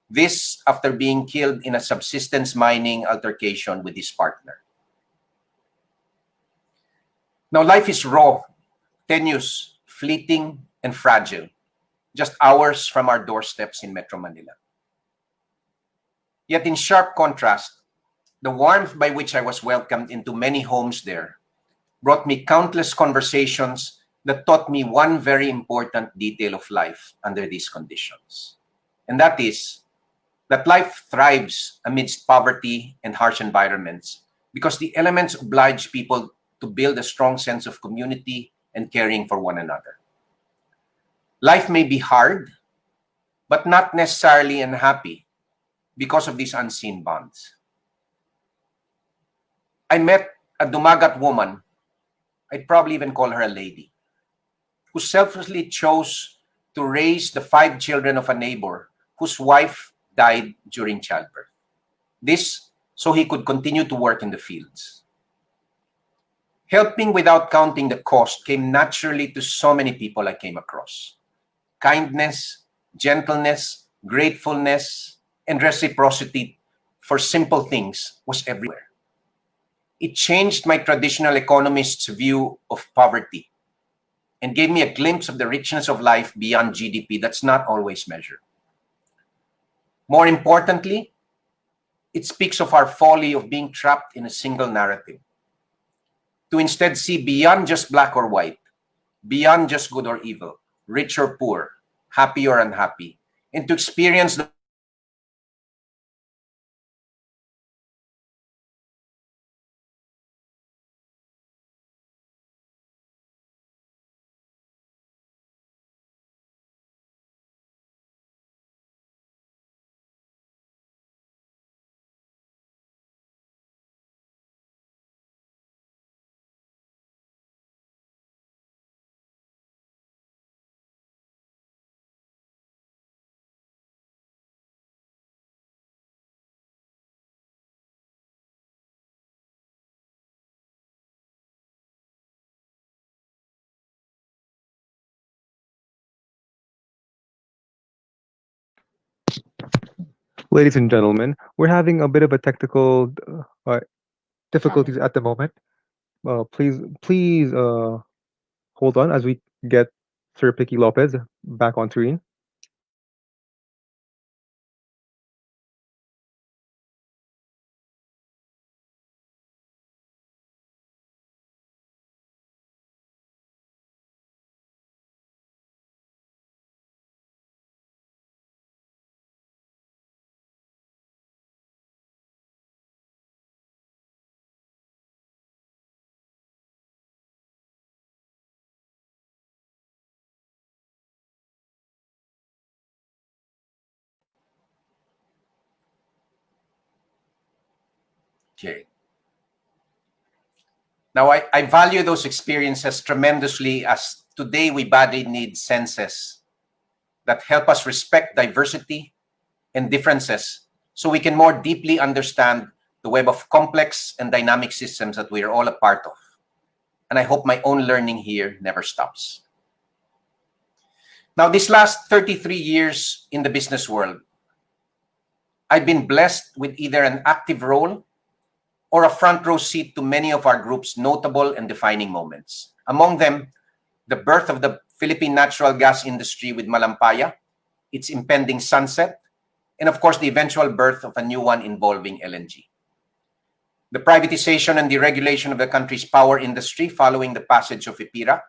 This after being killed in a subsistence mining altercation with his partner. Now, life is raw, tenuous, fleeting, and fragile, just hours from our doorsteps in Metro Manila. Yet in sharp contrast, the warmth by which I was welcomed into many homes there brought me countless conversations that taught me one very important detail of life under these conditions. And that is that life thrives amidst poverty and harsh environments because the elements oblige people to build a strong sense of community and caring for one another. Life may be hard, but not necessarily unhappy because of these unseen bonds. I met a dumagat woman, I'd probably even call her a lady, who selflessly chose to raise the 5 children of a neighbor whose wife died during childbirth. This so he could continue to work in the fields. Helping without counting the cost came naturally to so many people I came across. Kindness, gentleness, gratefulness, and reciprocity for simple things was everywhere. It changed my traditional economist's view of poverty and gave me a glimpse of the richness of life beyond GDP that's not always measured. More importantly, it speaks of our folly of being trapped in a single narrative, to instead see beyond just black or white, beyond just good or evil, rich or poor, happy or unhappy, and to experience the Ladies and gentlemen, we're having a bit of a technical difficulties at the moment. Please hold on as we get Sir Picky Lopez back on screen. Okay. Now, I value those experiences tremendously as today we badly need senses that help us respect diversity and differences so we can more deeply understand the web of complex and dynamic systems that we are all a part of. And I hope my own learning here never stops. Now, these last 33 years in the business world, I've been blessed with either an active role or a front row seat to many of our group's notable and defining moments. Among them, the birth of the Philippine natural gas industry with Malampaya, its impending sunset, and of course, the eventual birth of a new one involving LNG. The privatization and deregulation of the country's power industry following the passage of IPIRA,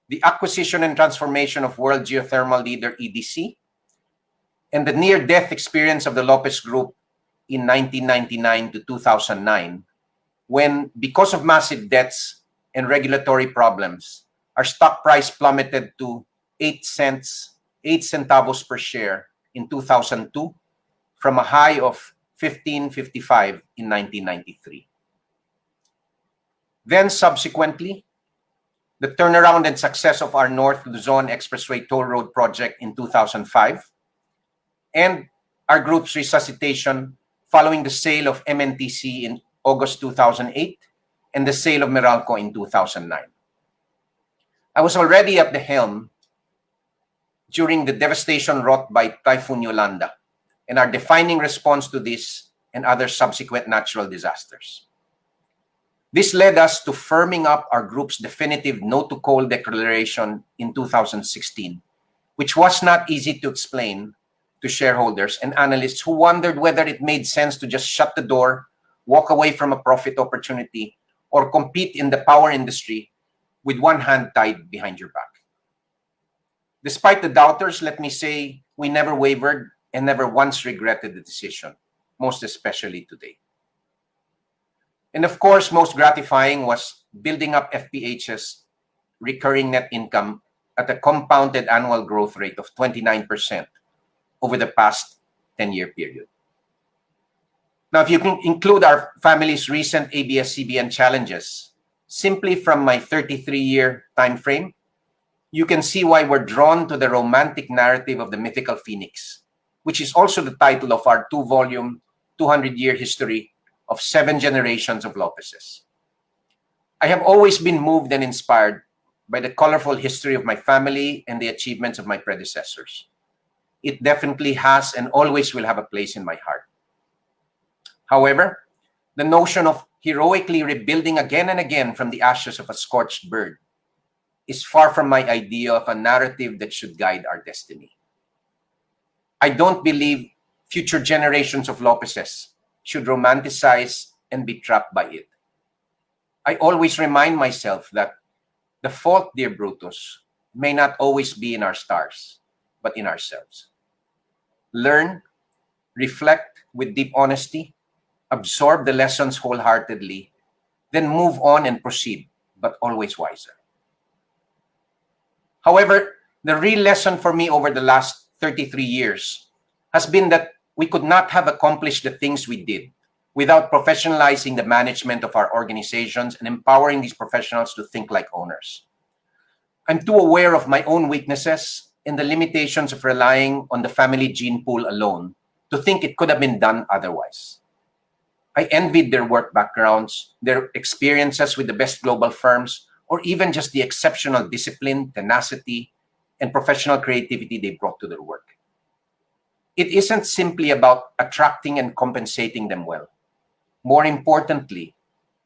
the acquisition and transformation of world geothermal leader EDC, and the near-death experience of the Lopez Group in 1999 to 2009, when, because of massive debts and regulatory problems, our stock price plummeted to 8 centavos per share in 2002 from a high of 15.55 in 1993. Then subsequently, the turnaround and success of our North Luzon Expressway Toll Road project in 2005, and our group's resuscitation following the sale of MNTC in August 2008 and the sale of Meralco in 2009. I was already at the helm during the devastation wrought by Typhoon Yolanda and our defining response to this and other subsequent natural disasters. This led us to firming up our group's definitive no to coal declaration in 2016, which was not easy to explain to shareholders and analysts who wondered whether it made sense to just shut the door, walk away from a profit opportunity, or compete in the power industry with one hand tied behind your back. Despite the doubters, let me say we never wavered and never once regretted the decision, most especially today. And of course, most gratifying was building up FPH's recurring net income at a compounded annual growth rate of 29% over the past 10-year period. Now, if you can include our family's recent ABS-CBN challenges, simply from my 33-year time frame, you can see why we're drawn to the romantic narrative of the mythical Phoenix, which is also the title of our 2-volume, 200-year history of 7 generations of Lopezes. I have always been moved and inspired by the colorful history of my family and the achievements of my predecessors. It definitely has and always will have a place in my heart. However, the notion of heroically rebuilding again and again from the ashes of a scorched bird is far from my idea of a narrative that should guide our destiny. I don't believe future generations of Lopezes should romanticize and be trapped by it. I always remind myself that the fault, dear Brutus, may not always be in our stars, but in ourselves. Learn, reflect with deep honesty, absorb the lessons wholeheartedly, then move on and proceed, but always wiser. However, the real lesson for me over the last 33 years has been that we could not have accomplished the things we did without professionalizing the management of our organizations and empowering these professionals to think like owners. I'm too aware of my own weaknesses and the limitations of relying on the family gene pool alone to think it could have been done otherwise. I envied their work backgrounds, their experiences with the best global firms, or even just the exceptional discipline, tenacity, and professional creativity they brought to their work. It isn't simply about attracting and compensating them well. More importantly,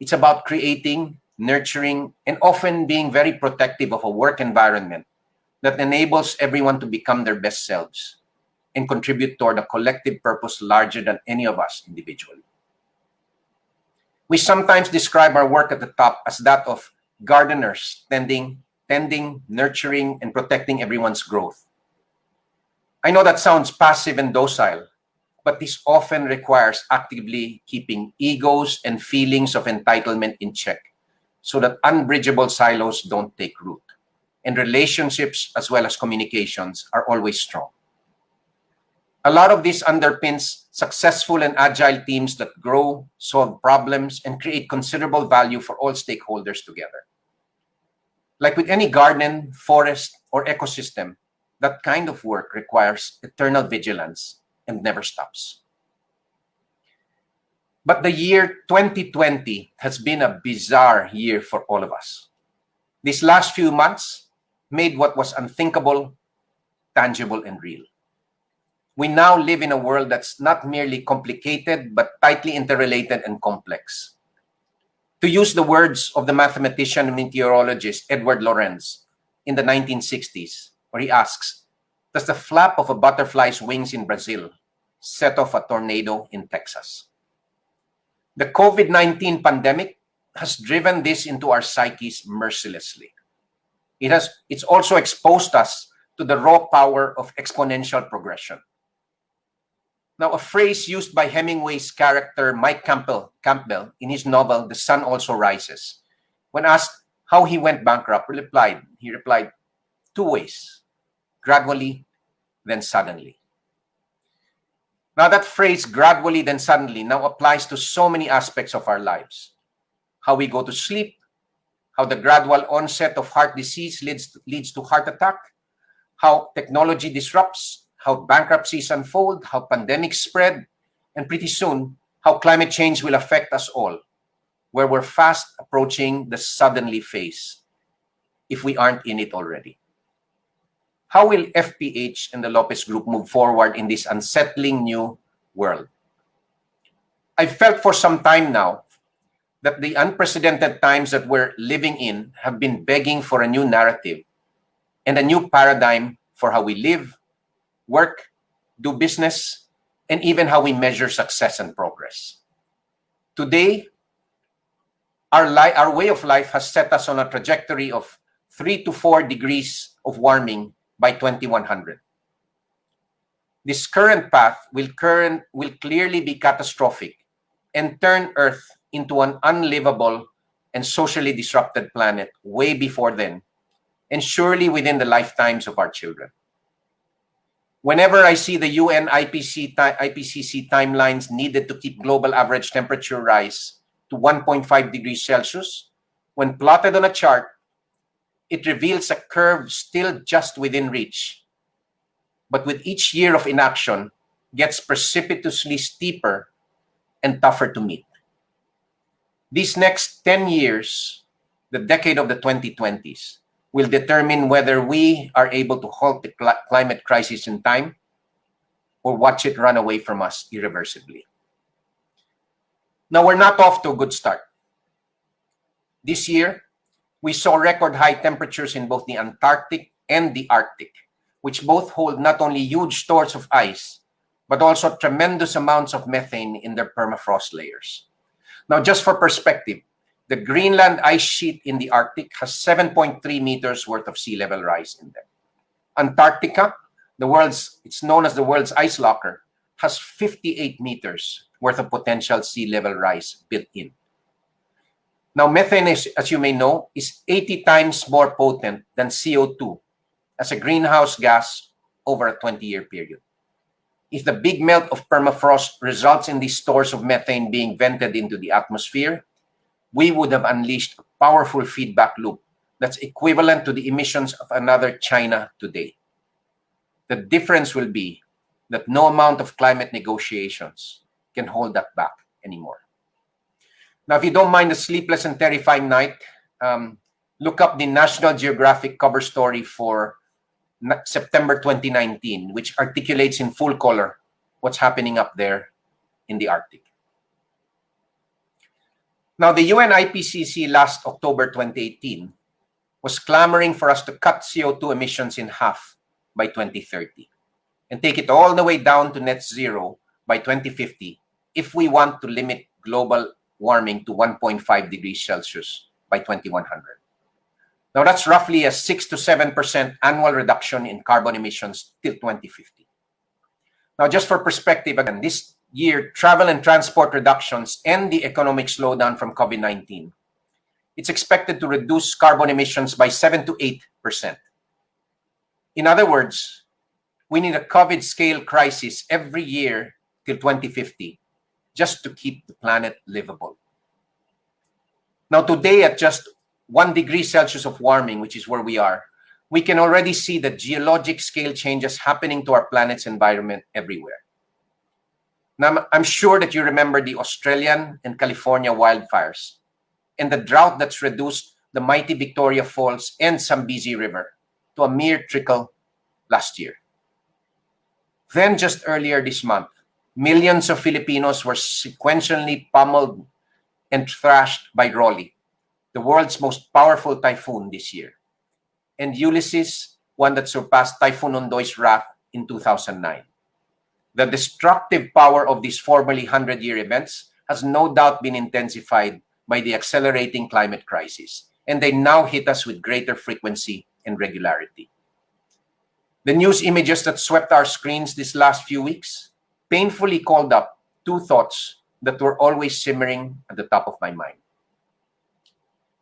it's about creating, nurturing, and often being very protective of a work environment that enables everyone to become their best selves and contribute toward a collective purpose larger than any of us individually. We sometimes describe our work at the top as that of gardeners tending, nurturing, and protecting everyone's growth. I know that sounds passive and docile, but this often requires actively keeping egos and feelings of entitlement in check so that unbridgeable silos don't take root, and relationships as well as communications are always strong. A lot of this underpins successful and agile teams that grow, solve problems, and create considerable value for all stakeholders together. Like with any garden, forest, or ecosystem, that kind of work requires eternal vigilance and never stops. But the year 2020 has been a bizarre year for all of us. These last few months made what was unthinkable tangible and real. We now live in a world that's not merely complicated, but tightly interrelated and complex. To use the words of the mathematician and meteorologist Edward Lorenz in the 1960s, where he asks, does the flap of a butterfly's wings in Brazil set off a tornado in Texas? The COVID-19 pandemic has driven this into our psyches mercilessly. It's also exposed us to the raw power of exponential progression. Now, a phrase used by Hemingway's character Mike Campbell in his novel The Sun Also Rises, when asked how he went bankrupt, he replied, 2 ways, gradually, then suddenly. Now that phrase, gradually, then suddenly, now applies to so many aspects of our lives. How we go to sleep, how the gradual onset of heart disease leads to heart attack, how technology disrupts, how bankruptcies unfold, how pandemics spread, and pretty soon, how climate change will affect us all, where we're fast approaching the suddenly phase, if we aren't in it already. How will FPH and the Lopez Group move forward in this unsettling new world? I've felt for some time now that the unprecedented times that we're living in have been begging for a new narrative and a new paradigm for how we live, work, do business, and even how we measure success and progress. Today, our way of life has set us on a trajectory of 3 to 4 degrees of warming by 2100. This current path will clearly be catastrophic and turn Earth into an unlivable and socially disrupted planet way before then, and surely within the lifetimes of our children. Whenever I see the UN IPCC timelines needed to keep global average temperature rise to 1.5 degrees Celsius, when plotted on a chart, it reveals a curve still just within reach, but with each year of inaction gets precipitously steeper and tougher to meet. These next 10 years, the decade of the 2020s, will determine whether we are able to halt the climate crisis in time or watch it run away from us irreversibly. Now, we're not off to a good start. This year, we saw record high temperatures in both the Antarctic and the Arctic, which both hold not only huge stores of ice, but also tremendous amounts of methane in their permafrost layers. Now, just for perspective, the Greenland ice sheet in the Arctic has 7.3 meters worth of sea level rise in them. Antarctica, it's known as the world's ice locker, has 58 meters worth of potential sea level rise built in. Now, methane, as you may know, is 80 times more potent than CO2 as a greenhouse gas over a 20-year period. If the big melt of permafrost results in these stores of methane being vented into the atmosphere, we would have unleashed a powerful feedback loop that's equivalent to the emissions of another China today. The difference will be that no amount of climate negotiations can hold that back anymore. Now, if you don't mind a sleepless and terrifying night, look up the National Geographic cover story for September 2019, which articulates in full color what's happening up there in the Arctic. Now, the UN IPCC last October 2018 was clamoring for us to cut CO2 emissions in half by 2030 and take it all the way down to net zero by 2050 if we want to limit global warming to 1.5 degrees Celsius by 2100. Now, that's roughly a 6 to 7% annual reduction in carbon emissions till 2050. Now, just for perspective, again, this year, travel and transport reductions and the economic slowdown from COVID-19, it's expected to reduce carbon emissions by 7 to 8%. In other words, we need a COVID-scale crisis every year till 2050 just to keep the planet livable. Now, today, at just 1 degree Celsius of warming, which is where we are, we can already see the geologic scale changes happening to our planet's environment everywhere. Now, I'm sure that you remember the Australian and California wildfires and the drought that's reduced the mighty Victoria Falls and Zambezi River to a mere trickle last year. Then, just earlier this month, millions of Filipinos were sequentially pummeled and thrashed by Rolly, the world's most powerful typhoon this year, and Ulysses, one that surpassed Typhoon Ondoy's wrath in 2009. The destructive power of these formerly 100-year events has no doubt been intensified by the accelerating climate crisis, and they now hit us with greater frequency and regularity. The news images that swept our screens these last few weeks painfully called up two thoughts that were always simmering at the top of my mind.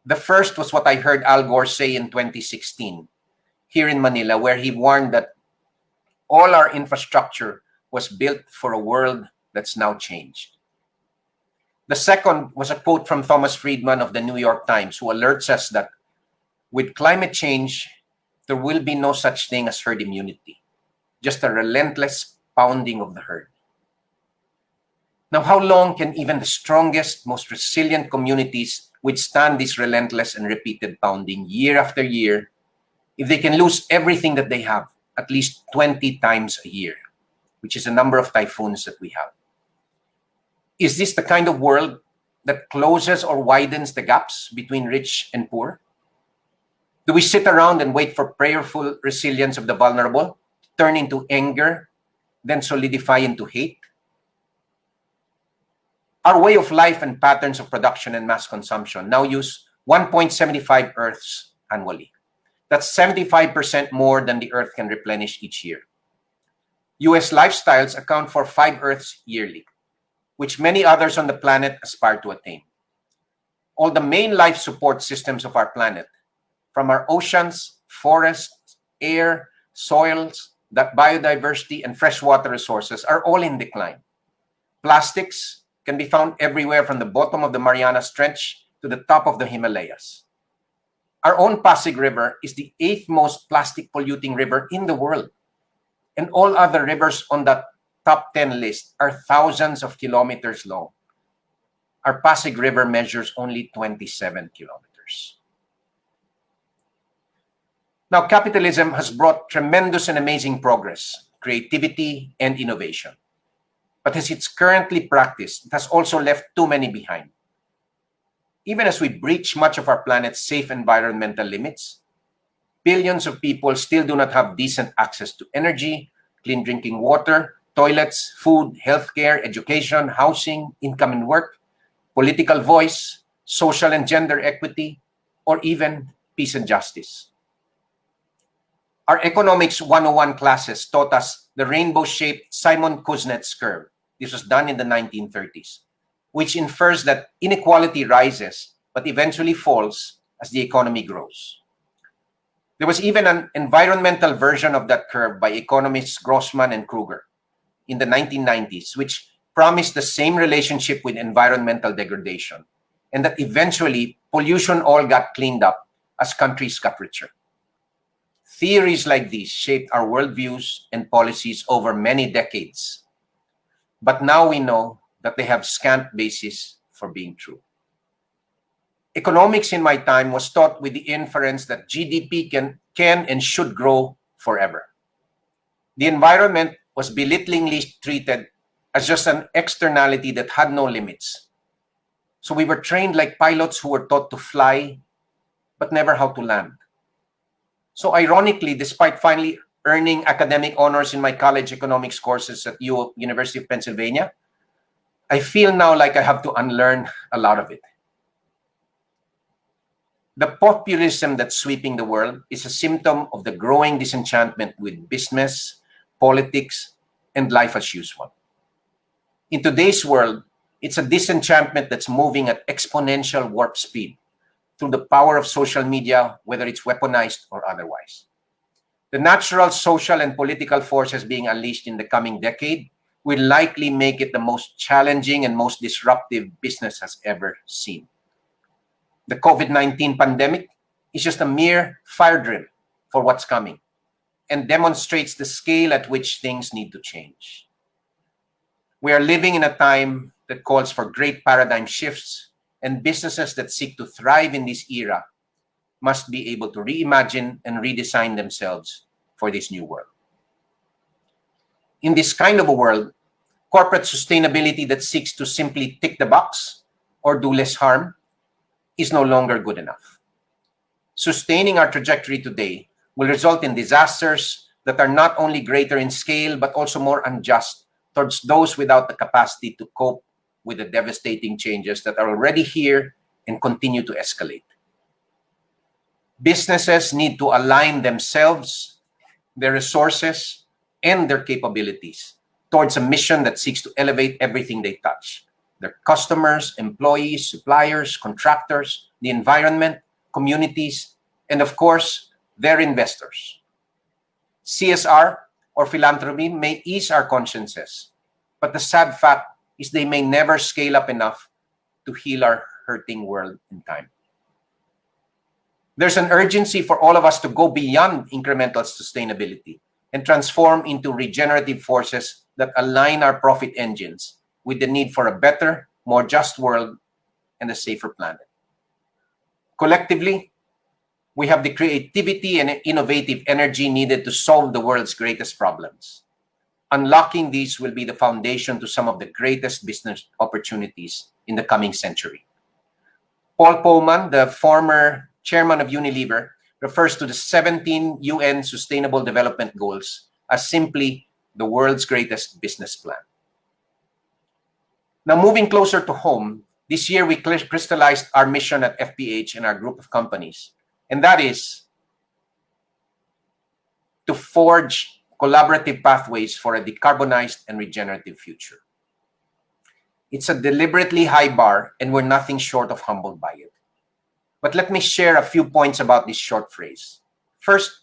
The first was what I heard Al Gore say in 2016 here in Manila, where he warned that all our infrastructure was built for a world that's now changed. The second was a quote from Thomas Friedman of the New York Times, who alerts us that with climate change, there will be no such thing as herd immunity, just a relentless pounding of the herd. Now, how long can even the strongest, most resilient communities withstand this relentless and repeated pounding year after year if they can lose everything that they have at least 20 times a year, which is the number of typhoons that we have? Is this the kind of world that closes or widens the gaps between rich and poor? Do we sit around and wait for prayerful resilience of the vulnerable to turn into anger, then solidify into hate? Our way of life and patterns of production and mass consumption now use 1.75 Earths annually. That's 75% more than the Earth can replenish each year. US lifestyles account for 5 Earths yearly, which many others on the planet aspire to attain. All the main life support systems of our planet, from our oceans, forests, air, soils, biodiversity, and freshwater resources, are all in decline. Plastics can be found everywhere from the bottom of the Marianas Trench to the top of the Himalayas. Our own Pasig River is the 8th most plastic polluting river in the world, and all other rivers on that top 10 list are thousands of kilometers long. Our Pasig River measures only 27 kilometers. Now, capitalism has brought tremendous and amazing progress, creativity, and innovation. But as it's currently practiced, it has also left too many behind. Even as we breach much of our planet's safe environmental limits, billions of people still do not have decent access to energy, clean drinking water, toilets, food, healthcare, education, housing, income and work, political voice, social and gender equity, or even peace and justice. Our Economics 101 classes taught us the rainbow-shaped Simon Kuznets curve. This was done in the 1930s, which infers that inequality rises but eventually falls as the economy grows. There was even an environmental version of that curve by economists Grossman and Kruger in the 1990s, which promised the same relationship with environmental degradation, and that eventually pollution all got cleaned up as countries got richer. Theories like these shaped our worldviews and policies over many decades, but now we know that they have scant basis for being true. Economics in my time was taught with the inference that GDP can and should grow forever. The environment was belittlingly treated as just an externality that had no limits. So we were trained like pilots who were taught to fly, but never how to land. So ironically, despite finally earning academic honors in my college economics courses at University of Pennsylvania, I feel now like I have to unlearn a lot of it. The populism that's sweeping the world is a symptom of the growing disenchantment with business, politics, and life as usual. In today's world, it's a disenchantment that's moving at exponential warp speed through the power of social media, whether it's weaponized or otherwise. The natural social and political forces being unleashed in the coming decade will likely make it the most challenging and most disruptive business has ever seen. The COVID-19 pandemic is just a mere fire drill for what's coming and demonstrates the scale at which things need to change. We are living in a time that calls for great paradigm shifts, and businesses that seek to thrive in this era must be able to reimagine and redesign themselves for this new world. In this kind of a world, corporate sustainability that seeks to simply tick the box or do less harm is no longer good enough. Sustaining our trajectory today will result in disasters that are not only greater in scale, but also more unjust towards those without the capacity to cope with the devastating changes that are already here and continue to escalate. Businesses need to align themselves, their resources, and their capabilities towards a mission that seeks to elevate everything they touch: their customers, employees, suppliers, contractors, the environment, communities, and of course, their investors. CSR or philanthropy may ease our consciences, but the sad fact is they may never scale up enough to heal our hurting world in time. There's an urgency for all of us to go beyond incremental sustainability and transform into regenerative forces that align our profit engines with the need for a better, more just world and a safer planet. Collectively, we have the creativity and innovative energy needed to solve the world's greatest problems. Unlocking these will be the foundation to some of the greatest business opportunities in the coming century. Paul Polman, the former chairman of Unilever, refers to the 17 UN Sustainable Development Goals as simply the world's greatest business plan. Now, moving closer to home, this year we crystallized our mission at FPH and our group of companies, and that is to forge collaborative pathways for a decarbonized and regenerative future. It's a deliberately high bar, and we're nothing short of humbled by it. But let me share a few points about this short phrase. First,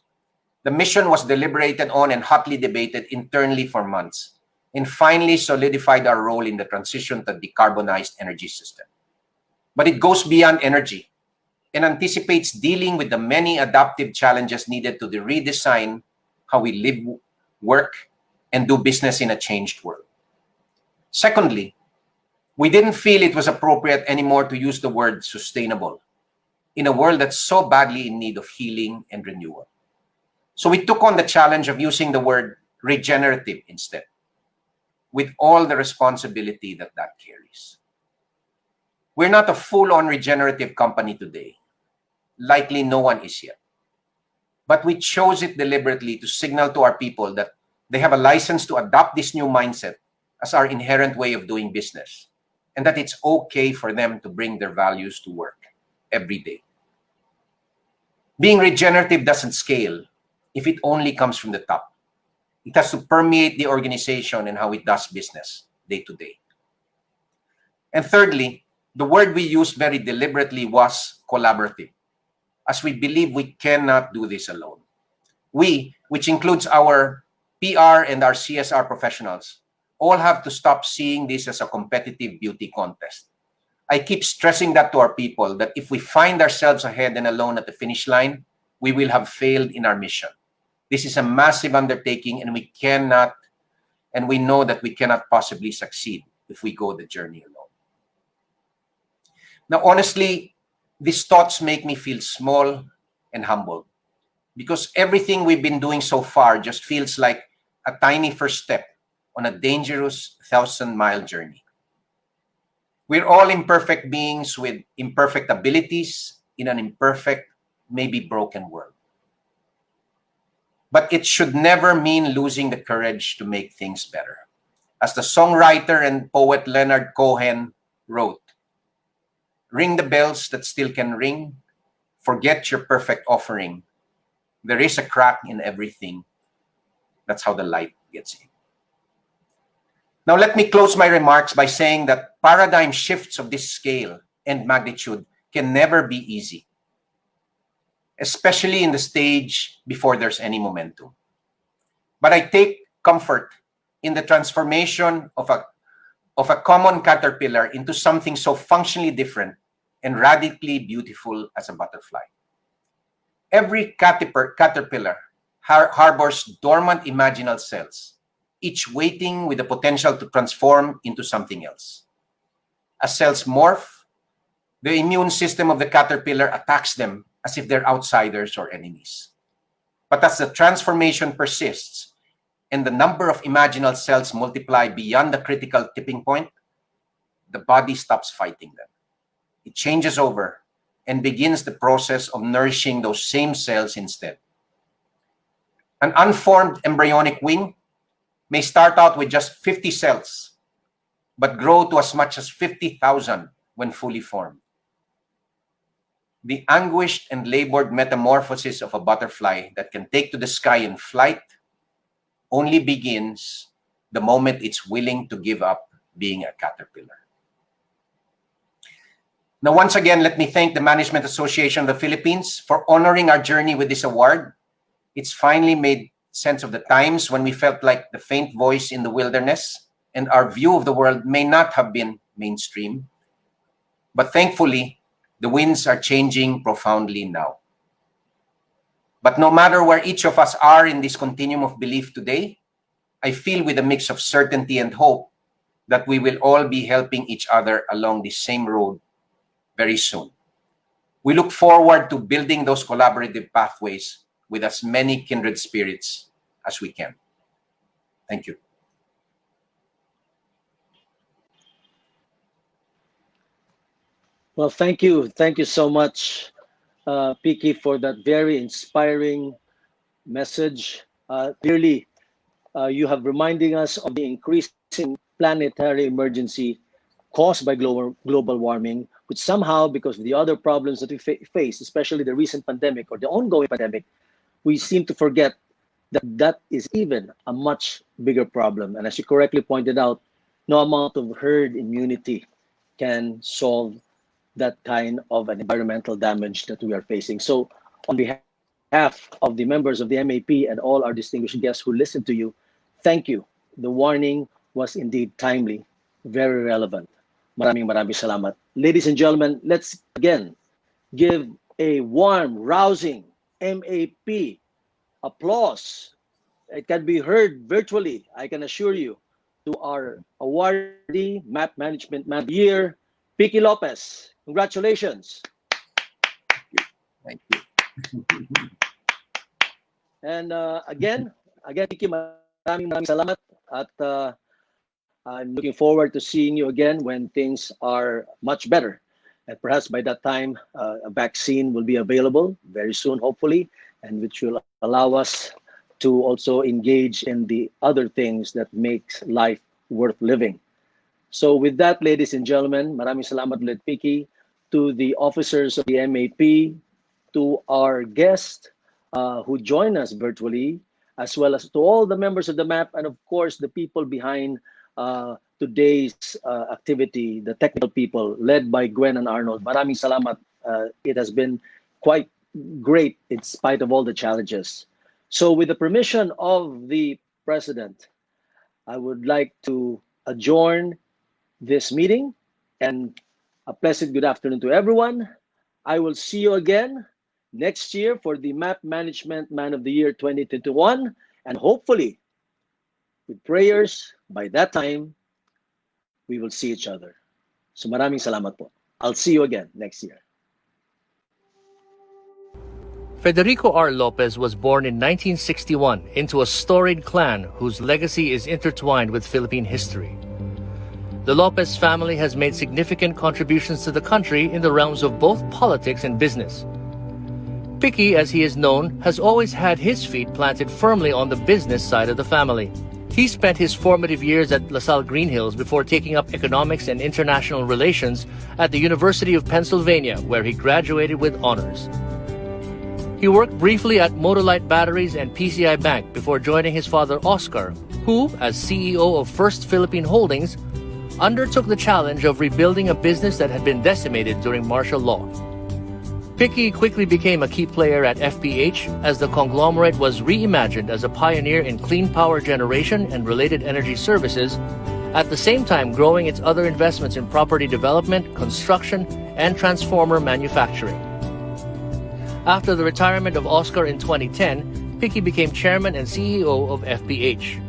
the mission was deliberated on and hotly debated internally for months, and finally solidified our role in the transition to decarbonized energy system. But it goes beyond energy and anticipates dealing with the many adaptive challenges needed to redesign how we live, work, and do business in a changed world. Secondly, we didn't feel it was appropriate anymore to use the word sustainable in a world that's so badly in need of healing and renewal. So we took on the challenge of using the word regenerative instead, with all the responsibility that that carries. We're not a full-on regenerative company today. Likely no one is yet. But we chose it deliberately to signal to our people that they have a license to adopt this new mindset as our inherent way of doing business, and that it's okay for them to bring their values to work every day. Being regenerative doesn't scale if it only comes from the top. It has to permeate the organization and how it does business day to day. And thirdly, the word we used very deliberately was collaborative, as we believe we cannot do this alone. We, which includes our PR and our CSR professionals, all have to stop seeing this as a competitive beauty contest. I keep stressing that to our people, that if we find ourselves ahead and alone at the finish line, we will have failed in our mission. This is a massive undertaking, and we know that we cannot possibly succeed if we go the journey alone. Now, honestly, these thoughts make me feel small and humbled, because everything we've been doing so far just feels like a tiny first step on a dangerous 1,000-mile journey. We're all imperfect beings with imperfect abilities in an imperfect, maybe broken world. But it should never mean losing the courage to make things better. As the songwriter and poet Leonard Cohen wrote, "Ring the bells that still can ring. Forget your perfect offering. There is a crack in everything. That's how the light gets in." Now, let me close my remarks by saying that paradigm shifts of this scale and magnitude can never be easy, especially in the stage before there's any momentum. But I take comfort in the transformation of a common caterpillar into something so functionally different and radically beautiful as a butterfly. Every caterpillar harbors dormant imaginal cells each waiting with the potential to transform into something else. As cells morph, the immune system of the caterpillar attacks them as if they're outsiders or enemies. But as the transformation persists and the number of imaginal cells multiply beyond the critical tipping point, the body stops fighting them. It changes over and begins the process of nourishing those same cells instead. An unformed embryonic wing may start out with just 50 cells, but grow to as much as 50,000 when fully formed. The anguished and labored metamorphosis of a butterfly that can take to the sky in flight only begins the moment it's willing to give up being a caterpillar. Now, once again, let me thank the Management Association of the Philippines for honoring our journey with this award. It's finally made sense of the times when we felt like the faint voice in the wilderness and our view of the world may not have been mainstream. But thankfully, the winds are changing profoundly now. But no matter where each of us are in this continuum of belief today, I feel with a mix of certainty and hope that we will all be helping each other along this same road very soon. We look forward to building those collaborative pathways with as many kindred spirits as we can. Thank you. Well, thank you. Thank you so much, Piki, for that very inspiring message. Clearly, you have reminding us of the increasing planetary emergency caused by global warming, which somehow, because of the other problems that we face, especially the recent pandemic or the ongoing pandemic, we seem to forget that that is even a much bigger problem. And as you correctly pointed out, no amount of herd immunity can solve that kind of an environmental damage that we are facing. So on behalf of the members of the MAP and all our distinguished guests who listened to you, thank you. The warning was indeed timely, very relevant. Maraming salamat. Ladies and gentlemen, let's again give a warm, rousing MAP applause. It can be heard virtually, I can assure you, to our awardee, Map Management Man of the Year, Piki Lopez. Congratulations. Thank you. And again, Piki, maraming salamat. At I'm looking forward to seeing you again when things are much better. And perhaps by that time, a vaccine will be available very soon, hopefully, and which will allow us to also engage in the other things that makes life worth living. So with that, ladies and gentlemen, maraming salamat ulit, Piki, to the officers of the MAP, to our guests who join us virtually, as well as to all the members of the MAP, and of course, the people behind today's activity, the technical people led by Gwen and Arnold. Maraming salamat. It has been quite great in spite of all the challenges. So with the permission of the President, I would like to adjourn this meeting, and a pleasant good afternoon to everyone. I will see you again next year for the Map Management Man of the Year 2021, and hopefully with prayers, by that time, we will see each other. So maraming salamat po. I'll see you again next year. Federico R. Lopez was born in 1961 into a storied clan whose legacy is intertwined with Philippine history. The Lopez family has made significant contributions to the country in the realms of both politics and business. Piki, as he is known, has always had his feet planted firmly on the business side of the family. He spent his formative years at LaSalle Green Hills before taking up economics and international relations at the University of Pennsylvania, where he graduated with honors. He worked briefly at Motolite Batteries and PCI Bank before joining his father Oscar, who, as CEO of First Philippine Holdings, undertook the challenge of rebuilding a business that had been decimated during martial law. Piki quickly became a key player at FPH as the conglomerate was reimagined as a pioneer in clean power generation and related energy services, at the same time growing its other investments in property development, construction, and transformer manufacturing. After the retirement of Oscar in 2010, Piki became chairman and CEO of FPH.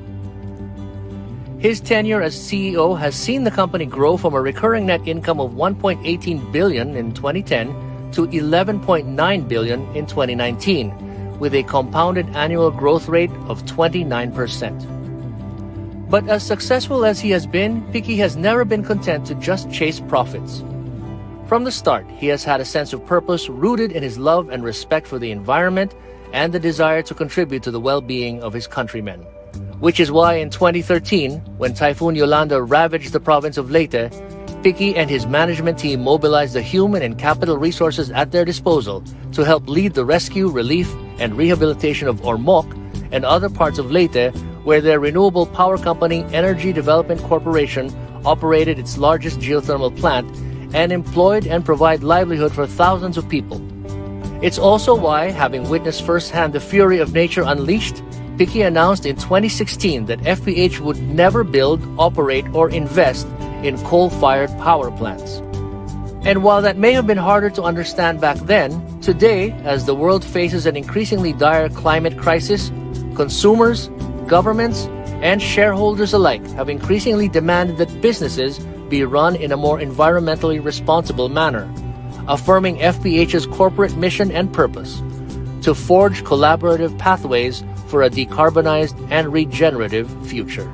His tenure as CEO has seen the company grow from a recurring net income of 1.18 billion in 2010 to 11.9 billion in 2019, with a compounded annual growth rate of 29%. But as successful as he has been, Picky has never been content to just chase profits. From the start, he has had a sense of purpose rooted in his love and respect for the environment and the desire to contribute to the well-being of his countrymen. Which is why in 2013, when Typhoon Yolanda ravaged the province of Leyte, Picky and his management team mobilized the human and capital resources at their disposal to help lead the rescue, relief, and rehabilitation of Ormoc and other parts of Leyte, where their renewable power company, Energy Development Corporation, operated its largest geothermal plant and employed and provide livelihood for thousands of people. It's also why, having witnessed firsthand the fury of nature unleashed, Picky announced in 2016 that FPH would never build, operate, or invest in coal-fired power plants. And while that may have been harder to understand back then, today, as the world faces an increasingly dire climate crisis, consumers, governments, and shareholders alike have increasingly demanded that businesses be run in a more environmentally responsible manner, affirming FPH's corporate mission and purpose to forge collaborative pathways for a decarbonized and regenerative future.